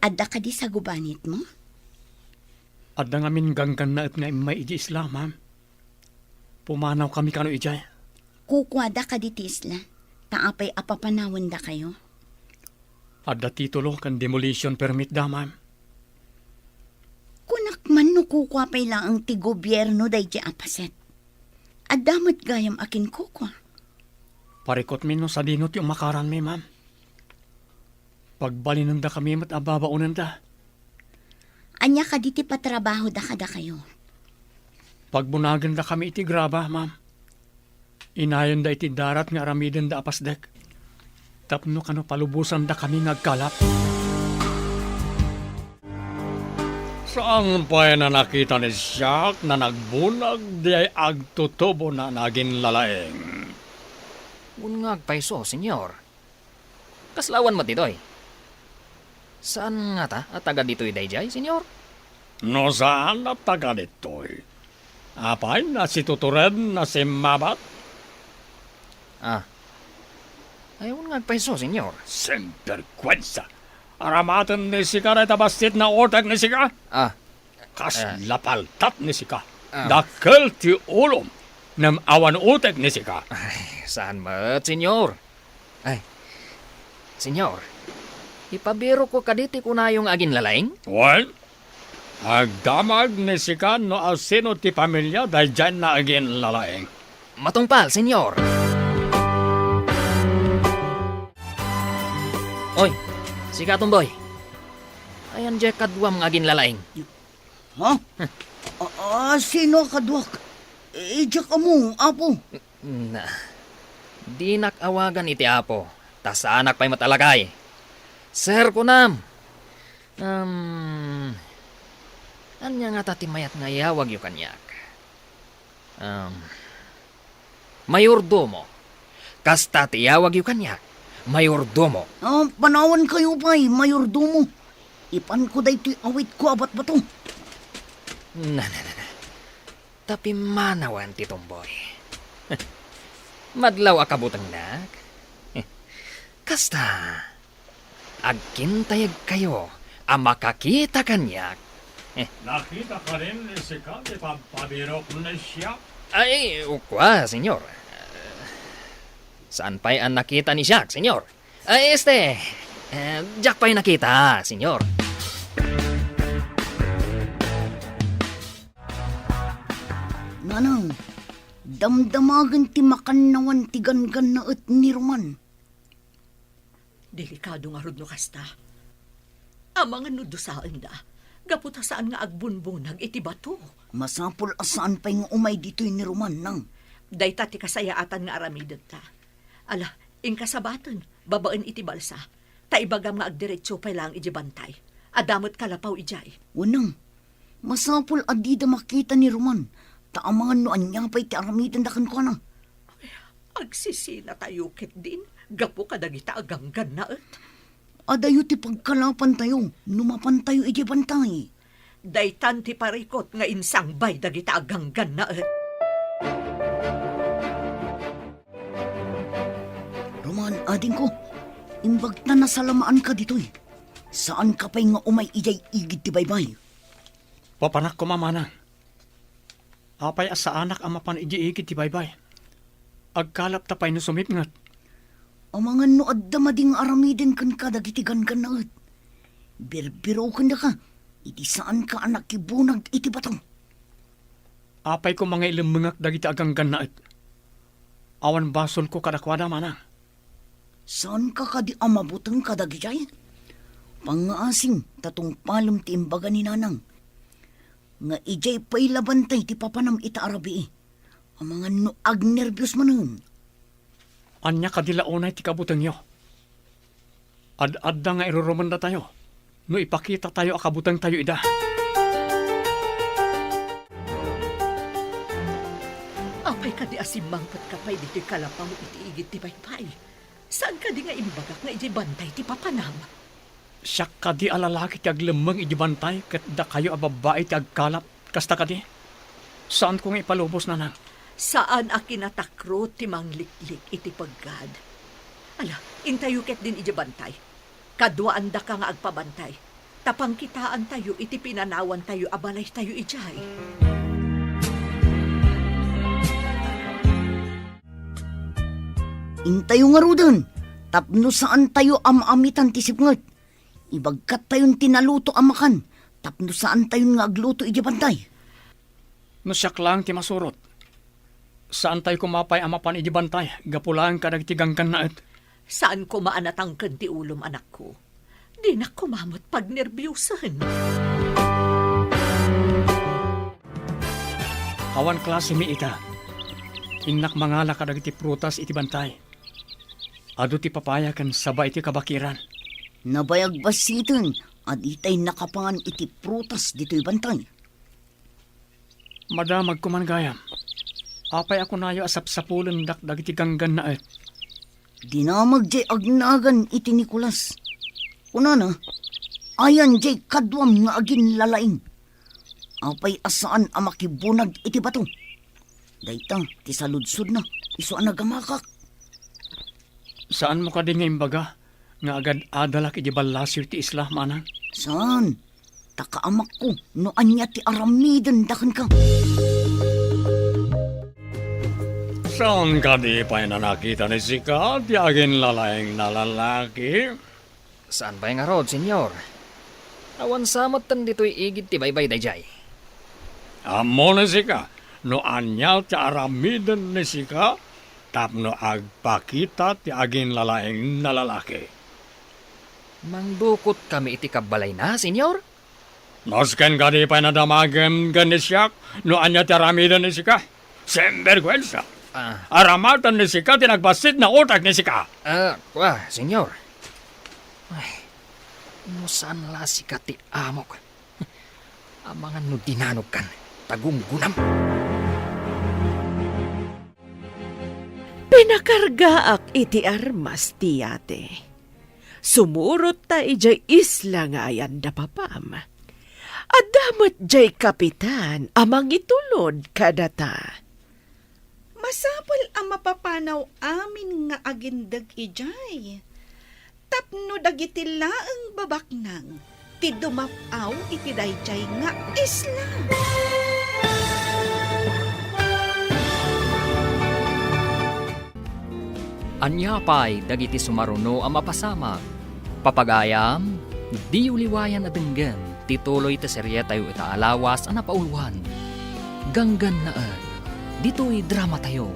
Adda ka di sa gubanit mo? Adda nga min ganggan na at nga may iji Islam, ma'am. Pumanaw kami kano ijay. Kukwada ka di tisla. Taapay apapanawan da kayo. Adda titulo kan demolition permit da, ma'am. Kunak man no kukwa pay lang ang ti gobyerno day di apaset. Adamat gayam akin kukwa. Parikot min no sa dinot yung makaran mi, ma'am. Pagbalin da kami mat ababaunan da. Anya ka di ti patrabaho da kada kayo. Pagbunagan da kami iti graba, ma'am. Inayon da iti darat nga aramiden da apasdek. Tapno kano palubusan da kami nagkalap. Saan pa na nakita ni Siak na nagbunag di ay agtutubo na naging lalaeng? Unngag paiso, senyor. Kaslawan mo ditoy. Saan nga ta at taga dito'y dayjay, senyor? No saan na taga dito'y? Apay na si tutured na si Mabat? Ayaw nga paiso, senyor. Semperkwensa. Aramatan ni Sika na itabastit na ortag ni Sika? Kas lapaltat ni Sika. Dakkel ti ulom nam awan utek ni Sika. Saan mat, senyor? Ay, senyor, ipabiro ko kaditi ko na yung agin lalaing? Well, agdamag ni Sika no asino ti pamilya dahil dyan na agin lalaeng. Matungpal, senyor. Oy, Sika tumboy. Ayan dyan kadwam ng agin lalaing. Ha? Sino kaduak? Ija ka mo, apo. Na, di nakawagan iti apo. Tas anak pa'y matalagay. Sir kunam. Anya nga tati mayat nga yawag yu kanyak. Mayordomo. Kasta tiyawag yu kanya. Mayordomo. Panawan kayo pa'y, mayordomo. Ipan ko daytoy awit ko abat ba to? Na. Tapi manawan ti tomboy. Madlaw akabutang nak. Kasta. Agkintayag kayo. Makakita kanyak. Nakita ka rin si Kati pagpabirok na siya. Ay, ukwa, senyor. Saan pa'y ang nakita ni Jack, senyor? Jack pa'y nakita, senyor. Nanang, damdamagan ti makanawan ti gangan na at ni Roman. Delikado nga rod no kasta. Ang mga nudusaan da, gaputa saan nga agbunbunag iti bato. Masapol asaan pa'y nga umay dito'y ni Roman nang. Dayta ti kasayaatan nga aramidot ta. Ala, ingkasabaton, babaan iti balsa. Ta ibagam nga agdiretso pa'y lang iji bantay. Adamot kalapaw ijay. Wanang, masapol adida makita ni Roman. Ta ang mga noan niya pa'y ti aramidan dakan ko nang. Agsisina tayo ket din. Gapo kadagita aganggan na et. Adayo ti pagkalapan tayo, numapan tayo iji bantay. Daytan ti parikot nga insang bay dagita aganggan na et. Roman, ading ko, imbag na nasalamaan ka dito'y. Saan ka pa'y nga umay ijay igid ti baybay? Papanak ko mamanang. Apay asa anak ang mapanigigit ti baybay. Agkalap tapay no sumipngat. Ang mga noad da mading aramidin kan ka dagitigan ka na at. Birbiro ka na ka, iti saan ka anak kibunag iti batong. Apay ko mga ilimungak dagiti aganggan na et. Awan basol ko kadakwada manang. Saan ka di amabutang kadagijay? Pangaasing tatong palom ti imbaga ni nanang. Nga ijay pa'y labantay ti papanam ita arabi. Ang mga noag nervyos manang. Anya kadilaonay ti kabutang yo. Ad-adda nga iruruman na tayo. No ipakita tayo akabutang tayo ida. Apay ka di asimangpat ka pa'y dito'y kalapaw iti igit ti baypay. Saan ka di nga imbagak nga iji bantay ti papanam? Siyak ka di alalaki ti aglemang ijibantay kat da kayo ababae ti agkalap. Kasta ka di? Saan ko nga ipalubos na nang? Saan a kinatakro ti mangliklik iti paggad? Ala, intayo ket din iji bantay. Kadwaan da ka nga agpabantay. Tapang kitaan tayo iti pinanawan tayo abalay tayo ijay. Intayo nga rudan, tapno saan tayo amamitan ti sipngat. Ibagkat tayon tinaluto amakan, tapno saan tayon nga agluto iji bantay. No siyak lang ti masurot. Saan tayo kumapay amapan ijibantay? Gapulaan ka nagtigangkan na et. Saan ko maanatangkan ti ulom anak ko? Di na kumamot pag nervyusan. Awan klase mi ita. Inak mangala ka dagiti prutas iti bantay. Ado ti papaya kan sabay iti kabakiran. Nabayag basitan, aditay nakapangan iti prutas dito'y bantay. Madamag kumangayam. Apay ako nayo asap-sapulan dak dagiti ganggan na et. Dinamag jay agnagan iti Nicolas. Kunana, ayan jay kadwam nga agin lalaing. Apay asaan amakibunag iti bato. Dayta, ti saludsud na, iso ang nagamakak. Saan mo ka din nga imbaga? Nga agad adalak iti balasyo ti isla manang? Saan? Takaamak ko, no anya ti aramidan dakan ka. Saan ka di pa na nakita ni Sika? Di agin lalaing na lalaki? Saan ba nga rod, senyor? Awan samot tan dito'y igid ti baybay dayjay. Amo ni Sika. No anya ti aramidan ni Sika? Tapno agpakita ti agin lalaing na lalaki. Mangdukot kami iti kabalay na, senyor? Nosken ka di pa na damagem ganisyak? No anya ti aramidan ni Sika? Sembergwensa. Aramatan ni Sika, tinagbasit na utak ni Sika. Senyor. Ay, saan la Sika ti amok? Amangan no dinanog kan, tagunggunam. Pinakargaak iti armas tiyate. Sumurot ta ijay isla nga ayan da papam. Adamat jay kapitan amang itulod kadata. Masapal ang mapapanaw amin nga agindag ijay. Tapno dagiti laeng babaknang, ti dumapaw iti dayjay nga isla. Anyapay dagiti sumaruno ang mapasamag. Papagayam, di uliwayan adenggan, tituloy ta serye tayo itaalawas ang napaulwan. Ganggan naan, dito'y drama tayo,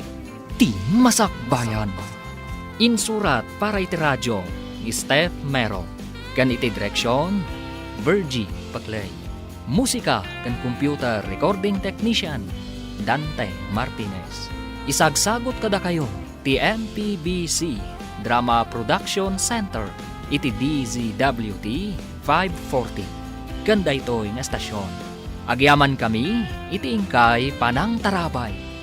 ti Masakbayan. Insurat para iti radyo, ni Steph Mero. Kan iti direksyon, Virgie Paclay. Musika kan computer recording technician, Dante Martinez. Isagsagot kada kayo, ti MPBC Drama Production Center, iti DZWT 540. Ganda ito'y nga estasyon. Agyaman kami, iti ingkay Panang Tarabay.